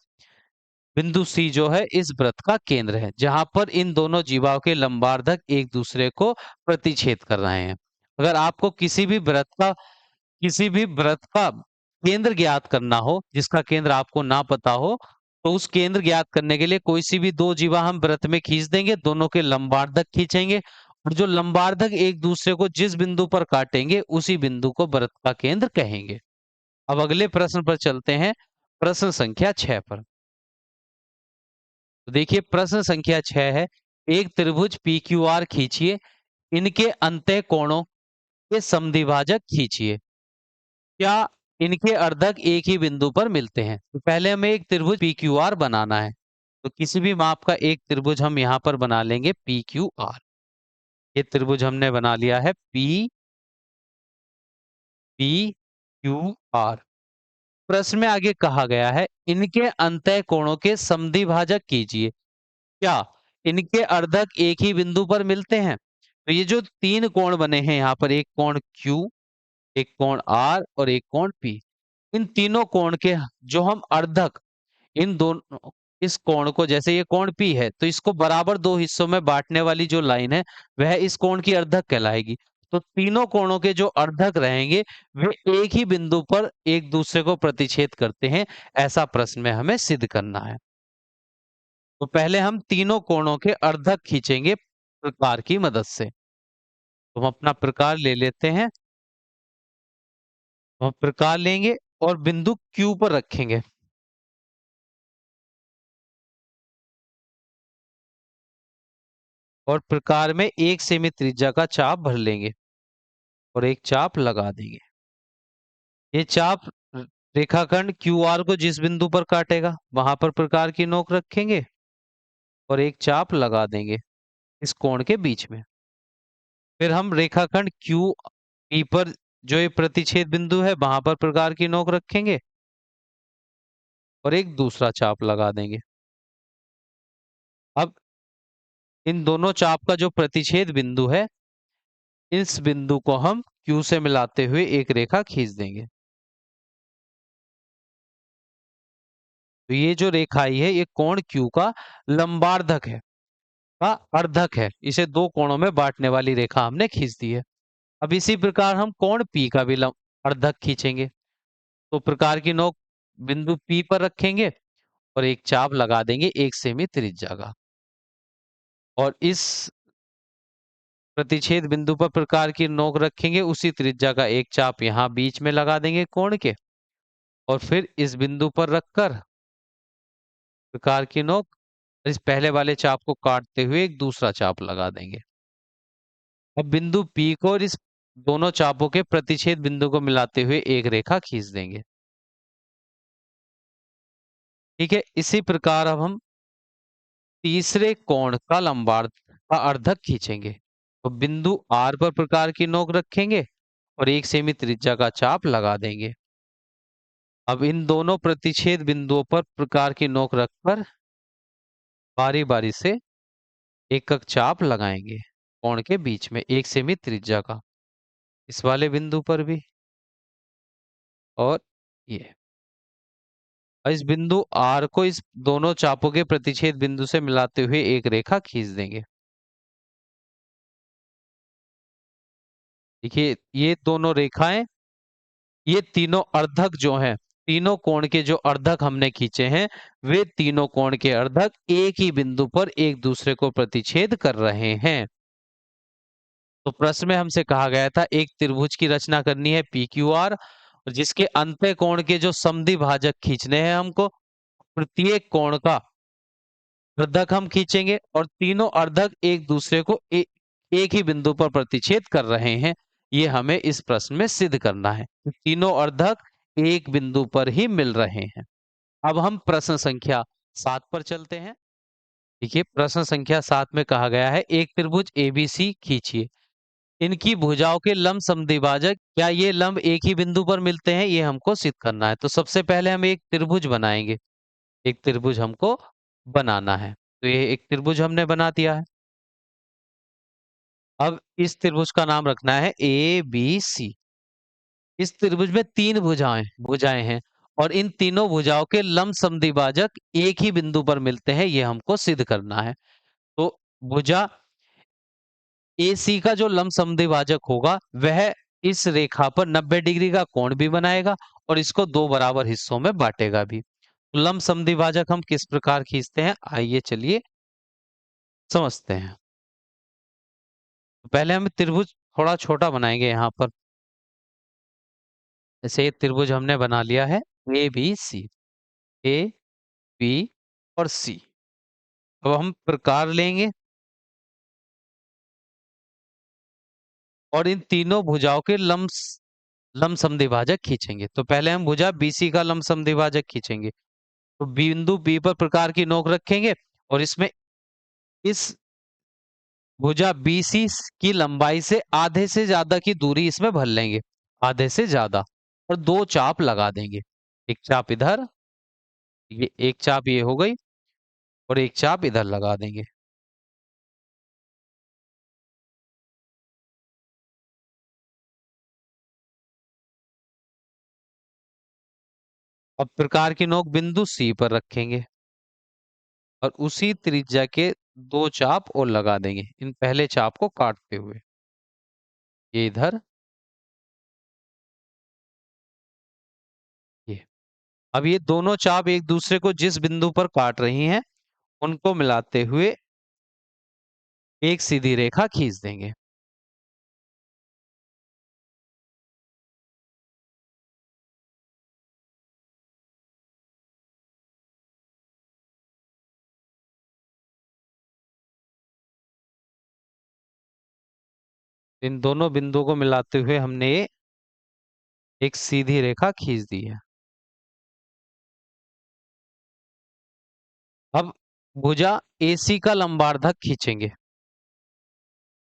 बिंदु सी जो है इस वृत्त का केंद्र है, जहां पर इन दोनों जीवाओं के लंबार्धक एक दूसरे को प्रतिच्छेद कर रहे हैं। अगर आपको किसी भी वृत्त का केंद्र ज्ञात करना हो, जिसका केंद्र आपको ना पता हो, तो उस केंद्र ज्ञात करने के लिए कोई सी भी दो जीवा हम वृत्त में खींच देंगे, दोनों के लंबार्धक खींचेंगे और जो लंबार्धक एक दूसरे को जिस बिंदु पर काटेंगे उसी बिंदु को वृत्त का केंद्र कहेंगे। अब अगले प्रश्न पर चलते हैं, प्रश्न संख्या 6 पर। तो देखिए प्रश्न संख्या 6 है, एक त्रिभुज पी क्यू आर खींचिए, इनके अंतः कोणों के समद्विभाजक खींचिए। क्या इनके अर्धक एक ही बिंदु पर मिलते हैं? तो पहले हमें एक त्रिभुज पी क्यू आर बनाना है। तो किसी भी माप का एक त्रिभुज हम यहाँ पर बना लेंगे पी क्यू आर। ये त्रिभुज हमने बना लिया है पी पी क्यू आर। प्रश्न में आगे कहा गया है इनके अंतः कोणों के समद्विभाजक कीजिए। क्या इनके अर्धक एक ही बिंदु पर मिलते हैं? तो ये जो तीन कोण बने हैं यहाँ पर, एक कोण Q, एक कोण R और एक कोण P, इन तीनों कोण के जो हम अर्धक, इन दोनों, इस कोण को, जैसे ये कोण P है तो इसको बराबर दो हिस्सों में बांटने वाली जो लाइन है वह इस कोण की अर्धक कहलाएगी। तो तीनों कोणों के जो अर्धक रहेंगे वे एक ही बिंदु पर एक दूसरे को प्रतिच्छेद करते हैं, ऐसा प्रश्न में हमें सिद्ध करना है। तो पहले हम तीनों कोणों के अर्धक खींचेंगे प्रकार की मदद से। तो हम अपना प्रकार ले लेते हैं, हम प्रकार लेंगे और बिंदु Q पर रखेंगे। और प्रकार में 1 सेमी त्रिज्या का चाप भर लेंगे और एक चाप लगा देंगे। ये चाप रेखाखंड क्यू आर को जिस बिंदु पर काटेगा वहां पर प्रकार की नोक रखेंगे और एक चाप लगा देंगे इस कोण के बीच में। फिर हम रेखाखंड क्यू पी पर जो ये प्रतिच्छेद बिंदु है वहां पर प्रकार की नोक रखेंगे और एक दूसरा चाप लगा देंगे। अब इन दोनों चाप का जो प्रतिच्छेद बिंदु है, इस बिंदु को हम Q से मिलाते हुए एक रेखा खींच देंगे। तो ये जो रेखा आई है ये कोण Q का लंबार्धक है, का अर्धक है, इसे दो कोणों में बांटने वाली रेखा हमने खींच दी है। अब इसी प्रकार हम कोण P का भी अर्धक खींचेंगे। तो प्रकार की नोक बिंदु P पर रखेंगे और एक चाप लगा देंगे 1 सेमी त्रिज्या का। और इस प्रतिच्छेद बिंदु पर प्रकार की नोक रखेंगे, उसी त्रिज्या का एक चाप यहाँ बीच में लगा देंगे कोण के और फिर इस बिंदु पर रखकर प्रकार की नोक इस पहले वाले चाप को काटते हुए एक दूसरा चाप लगा देंगे। अब बिंदु P को और इस दोनों चापों के प्रतिच्छेद बिंदु को मिलाते हुए एक रेखा खींच देंगे। ठीक है, इसी प्रकार अब हम तीसरे कोण का लंबार्ध का अर्धक खींचेंगे। तो बिंदु R पर प्रकार की नोक रखेंगे और एक सेमी त्रिज्या का चाप लगा देंगे। अब इन दोनों प्रतिच्छेद बिंदुओं पर प्रकार की नोक रखकर बारी बारी से एकक चाप लगाएंगे कोण के बीच में 1 सेमी त्रिज्या का, इस वाले बिंदु पर भी और ये। और इस बिंदु R को इस दोनों चापों के प्रतिच्छेद बिंदु से मिलाते हुए एक रेखा खींच देंगे। देखिए ये दोनों रेखाएं, ये तीनों अर्धक जो हैं, तीनों कोण के जो अर्धक हमने खींचे हैं, वे तीनों कोण के अर्धक एक ही बिंदु पर एक दूसरे को प्रतिच्छेद कर रहे हैं। तो प्रश्न में हमसे कहा गया था एक त्रिभुज की रचना करनी है PQR, जिसके अंत्य कोण के जो समद्वि भाजक खींचने हैं हमको। प्रत्येक कोण का अर्धक हम खींचेंगे और तीनों अर्धक एक दूसरे को एक ही बिंदु पर प्रतिच्छेद कर रहे हैं। ये हमें इस प्रश्न में सिद्ध करना है कि तीनों अर्धक एक बिंदु पर ही मिल रहे हैं। अब हम प्रश्न संख्या 7 पर चलते हैं। देखिए प्रश्न संख्या 7 में कहा गया है एक त्रिभुज ABC खींचिए, इनकी भुजाओं के लंब समद्विभाजक, क्या ये लंब एक ही बिंदु पर मिलते हैं, ये हमको सिद्ध करना है। तो सबसे पहले हम एक त्रिभुज बनाएंगे, एक त्रिभुज हमको बनाना है। तो ये एक त्रिभुज हमने बना दिया है। अब इस त्रिभुज का नाम रखना है ABC। इस त्रिभुज में तीन भुजाएं भुजाएं हैं और इन तीनों भुजाओं के लंब समद्विभाजक एक ही बिंदु पर मिलते हैं, ये हमको सिद्ध करना है। तो भुजा AC का जो लंब समद्विभाजक होगा वह इस रेखा पर 90 डिग्री का कोण भी बनाएगा और इसको दो बराबर हिस्सों में बांटेगा भी। तो लंब समद्विभाजक हम किस प्रकार खींचते हैं, आइए चलिए समझते हैं। पहले हम त्रिभुज थोड़ा छोटा बनाएंगे यहाँ पर। जैसे ये त्रिभुज हमने बना लिया है ABC, A B और C। अब हम प्रकार लेंगे और इन तीनों भुजाओं के लंब समद्विभाजक खींचेंगे। तो पहले हम भुजा BC का लंब समद्विभाजक खींचेंगे। तो बिंदु B पर प्रकार की नोक रखेंगे और इसमें इस भुजा BC की लंबाई से आधे से ज्यादा की दूरी इसमें भर लेंगे, आधे से ज्यादा, और दो चाप लगा देंगे। एक चाप इधर, ये एक चाप ये हो गई और एक चाप इधर लगा देंगे। अब प्रकार की नोक बिंदु C पर रखेंगे और उसी त्रिज्या के दो चाप और लगा देंगे इन पहले चाप को काटते हुए, ये इधर, ये। अब ये दोनों चाप एक दूसरे को जिस बिंदु पर काट रही हैं उनको मिलाते हुए एक सीधी रेखा खींच देंगे। इन दोनों बिंदुओं को मिलाते हुए हमने एक सीधी रेखा खींच दी है। अब भुजा AC का लंबार्धक खींचेंगे,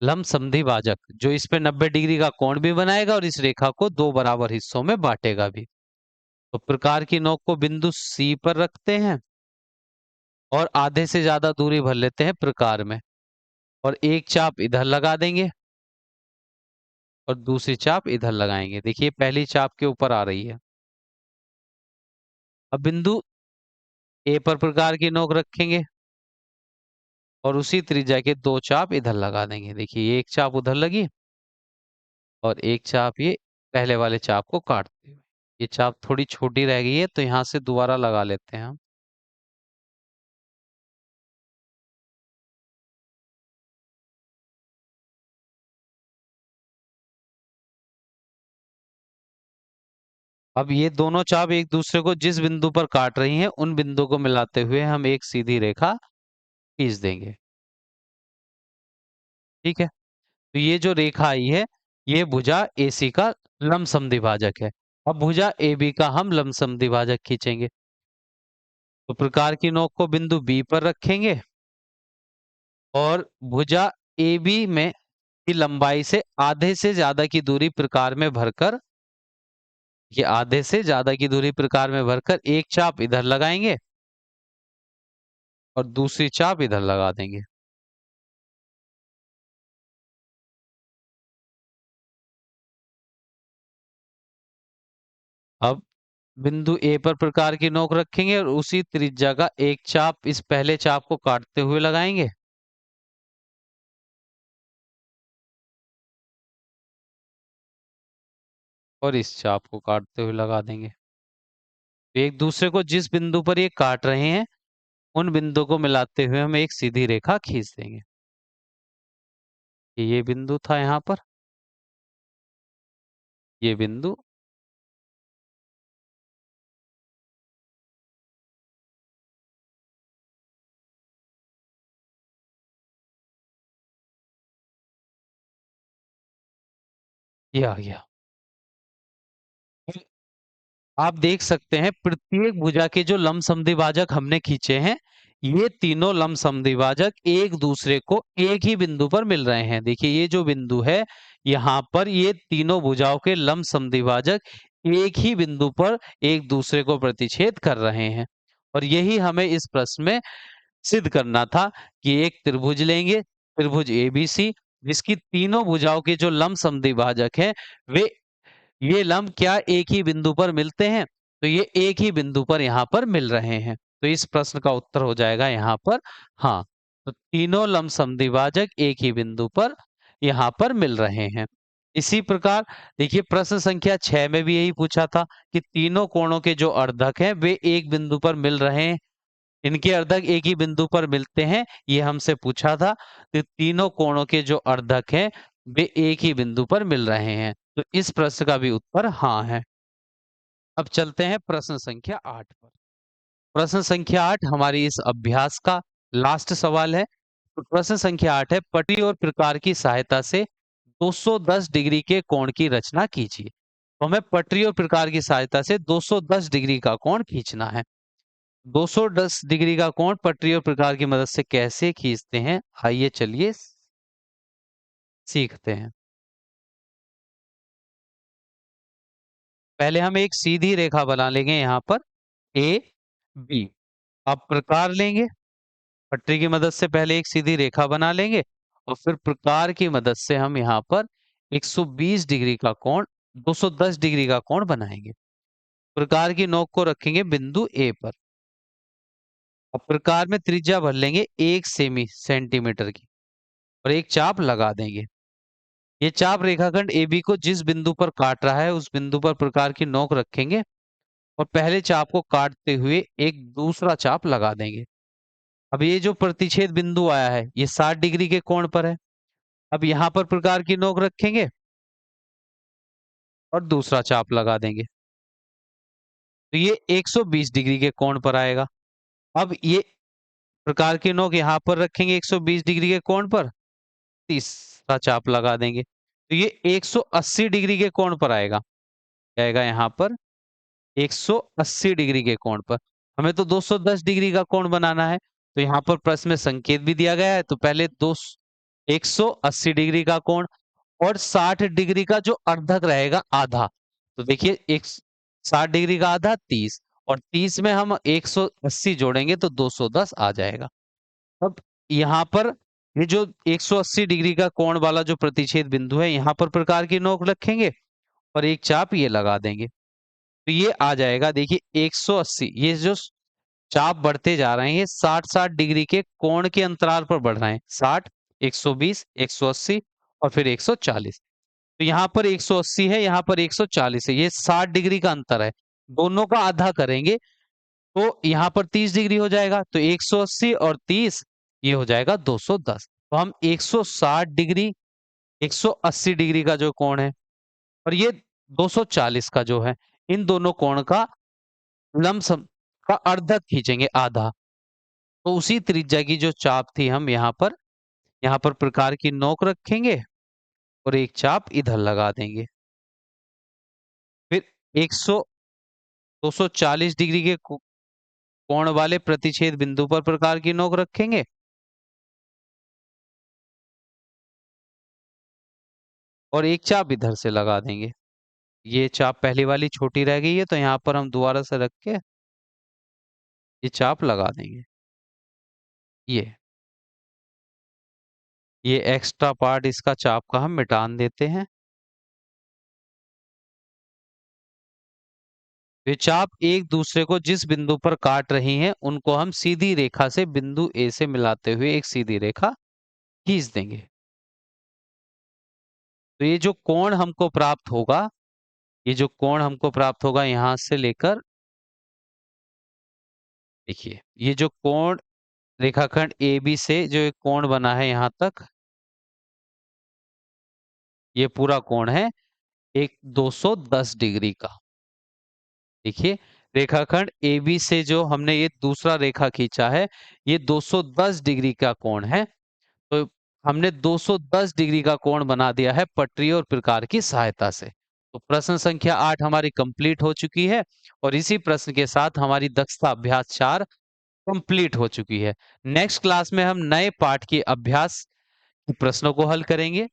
लंब समद्विभाजक, जो इस पे 90 डिग्री का कोण भी बनाएगा और इस रेखा को दो बराबर हिस्सों में बांटेगा भी। तो प्रकार की नोक को बिंदु C पर रखते हैं और आधे से ज्यादा दूरी भर लेते हैं प्रकार में और एक चाप इधर लगा देंगे और दूसरी चाप इधर लगाएंगे। देखिए पहली चाप के ऊपर आ रही है। अब बिंदु A पर प्रकार की नोक रखेंगे और उसी त्रिज्या के दो चाप इधर लगा देंगे। देखिए एक चाप उधर लगी और एक चाप ये पहले वाले चाप को काटते हुए। ये चाप थोड़ी छोटी रह गई है तो यहाँ से दोबारा लगा लेते हैं हम। अब ये दोनों चाप एक दूसरे को जिस बिंदु पर काट रही हैं उन बिंदु को मिलाते हुए हम एक सीधी रेखा खींच देंगे। ठीक है? तो ये जो रेखा आई है, ये भुजा एसी का लमसम द्विभाजक है। अब भुजा एबी का हम लमसम द्विभाजक खींचेंगे। तो प्रकार की नोक को बिंदु बी पर रखेंगे और भुजा एबी में की लंबाई से आधे से ज्यादा की दूरी प्रकार में भरकर, ये आधे से ज्यादा की दूरी प्रकार में भरकर एक चाप इधर लगाएंगे और दूसरी चाप इधर लगा देंगे। अब बिंदु ए पर प्रकार की नोक रखेंगे और उसी त्रिज्या का एक चाप इस पहले चाप को काटते हुए लगाएंगे और इस चाप को काटते हुए लगा देंगे। एक दूसरे को जिस बिंदु पर ये काट रहे हैं, उन बिंदु को मिलाते हुए हम एक सीधी रेखा खींच देंगे। ये बिंदु था यहाँ पर, ये बिंदु, ये आ गया। आप देख सकते हैं प्रत्येक भुजा के जो लंबसमद्विभाजक हमने खींचे हैं, ये तीनों लंबसमद्विभाजक एक दूसरे को एक ही बिंदु पर मिल रहे हैं। देखिए ये जो बिंदु है, यहाँ पर ये तीनों भुजाओं के लंबसमद्विभाजक एक ही बिंदु पर एक दूसरे को प्रतिच्छेद कर रहे हैं। और यही हमें इस प्रश्न में सिद्ध करना था कि एक त्रिभुज लेंगे, त्रिभुज एबीसी, जिसकी तीनों भुजाओं के जो लंबसमद्विभाजक हैं, वे ये लंब क्या एक ही बिंदु पर मिलते हैं? तो ये एक ही बिंदु पर यहाँ पर मिल रहे हैं। तो इस प्रश्न का उत्तर हो जाएगा यहाँ पर हाँ। तो तीनों लंब समद्विभाजक एक ही बिंदु पर यहाँ पर मिल रहे हैं। इसी प्रकार देखिए प्रश्न संख्या 6 में भी यही पूछा था कि तीनों कोणों के जो अर्धक हैं वे एक बिंदु पर मिल रहे हैं। इनके अर्धक एक ही बिंदु पर मिलते हैं, ये हमसे पूछा था। तो तीनों कोणों के जो अर्धक हैं वे एक ही बिंदु पर मिल रहे हैं। तो इस प्रश्न का भी उत्तर हाँ है। अब चलते हैं प्रश्न संख्या 8 पर। प्रश्न संख्या 8 हमारी इस अभ्यास का लास्ट सवाल है। तो प्रश्न संख्या 8 है, पटरी और प्रकार की सहायता से 210 डिग्री के कोण की रचना कीजिए। तो हमें पटरी और प्रकार की सहायता से 210 डिग्री का कोण खींचना है। 210 डिग्री का कोण पटरी और प्रकार की मदद से कैसे खींचते हैं, आइए चलिए सीखते हैं। पहले हम एक सीधी रेखा बना लेंगे यहाँ पर ए बी। अब प्रकार लेंगे, पटरी की मदद से पहले एक सीधी रेखा बना लेंगे और फिर प्रकार की मदद से हम यहाँ पर 120 डिग्री का कोण, 210 डिग्री का कोण बनाएंगे। प्रकार की नोक को रखेंगे बिंदु ए पर। अब प्रकार में त्रिज्या भर लेंगे 1 सेंटीमीटर की और एक चाप लगा देंगे। ये चाप रेखाखंड AB को जिस बिंदु पर काट रहा है उस बिंदु पर प्रकार की नोक रखेंगे और पहले चाप को काटते हुए एक दूसरा चाप लगा देंगे। अब ये जो प्रतिच्छेद बिंदु आया है ये 60 डिग्री के कोण पर है। अब यहाँ पर प्रकार की नोक रखेंगे और दूसरा चाप लगा देंगे, तो ये 120 डिग्री के कोण पर आएगा। अब ये प्रकार की नोक यहाँ पर रखेंगे 120 डिग्री के कोण पर, तीसरा चाप लगा देंगे, तो ये 180 डिग्री के कोण पर आएगा। क्या आएगा यहाँ पर 180 डिग्री के कोण पर। हमें तो 210 डिग्री का कोण बनाना है, तो यहाँ पर प्रश्न में संकेत भी दिया गया है। तो पहले 180 डिग्री का कोण और 60 डिग्री का जो अर्धक रहेगा आधा। तो देखिए एक 60 डिग्री का आधा 30 और 30 में हम 180 जोड़ेंगे तो 210 आ जाएगा। अब यहाँ पर ये जो 180 डिग्री का कोण वाला जो प्रतिच्छेद बिंदु है यहाँ पर प्रकार की नोक रखेंगे और एक चाप ये लगा देंगे, तो ये आ जाएगा। देखिए 180, ये जो चाप बढ़ते जा रहे हैं ये 60-60 डिग्री के कोण के अंतराल पर बढ़ रहे हैं, 60, 120, 180 और फिर 140। तो यहाँ पर 180 है, यहाँ पर 140 है, ये 60 डिग्री का अंतर है। दोनों का आधा करेंगे तो यहाँ पर 30 डिग्री हो जाएगा, तो 180 और 30 ये हो जाएगा 210। तो हम 160 डिग्री, 180 डिग्री का जो कोण है और ये 240 का जो है, इन दोनों कोण का लमसम का अर्धक खींचेंगे, आधा। तो उसी त्रिज्या की जो चाप थी हम यहाँ पर प्रकार की नोक रखेंगे और एक चाप इधर लगा देंगे। फिर 100 240 डिग्री के कोण वाले प्रतिच्छेद बिंदु पर प्रकार की नोक रखेंगे और एक चाप इधर से लगा देंगे। ये चाप पहली वाली छोटी रह गई है तो यहाँ पर हम दोबारा से रख के ये चाप लगा देंगे। ये एक्स्ट्रा पार्ट इसका चाप का हम मिटान देते हैं। ये चाप एक दूसरे को जिस बिंदु पर काट रही हैं उनको हम सीधी रेखा से बिंदु ए से मिलाते हुए एक सीधी रेखा खींच देंगे। तो ये जो कोण हमको प्राप्त होगा यहां से लेकर, देखिए ये जो कोण रेखाखंड ए बी से जो एक कोण बना है यहां तक, ये पूरा कोण है एक 210 डिग्री का। देखिए रेखाखंड ए बी से जो हमने ये दूसरा रेखा खींचा है ये 210 डिग्री का कोण है। तो हमने 210 डिग्री का कोण बना दिया है पटरी और प्रकार की सहायता से। तो प्रश्न संख्या 8 हमारी कंप्लीट हो चुकी है और इसी प्रश्न के साथ हमारी दक्षता अभ्यास 4 कंप्लीट हो चुकी है। नेक्स्ट क्लास में हम नए पाठ के अभ्यास के प्रश्नों को हल करेंगे।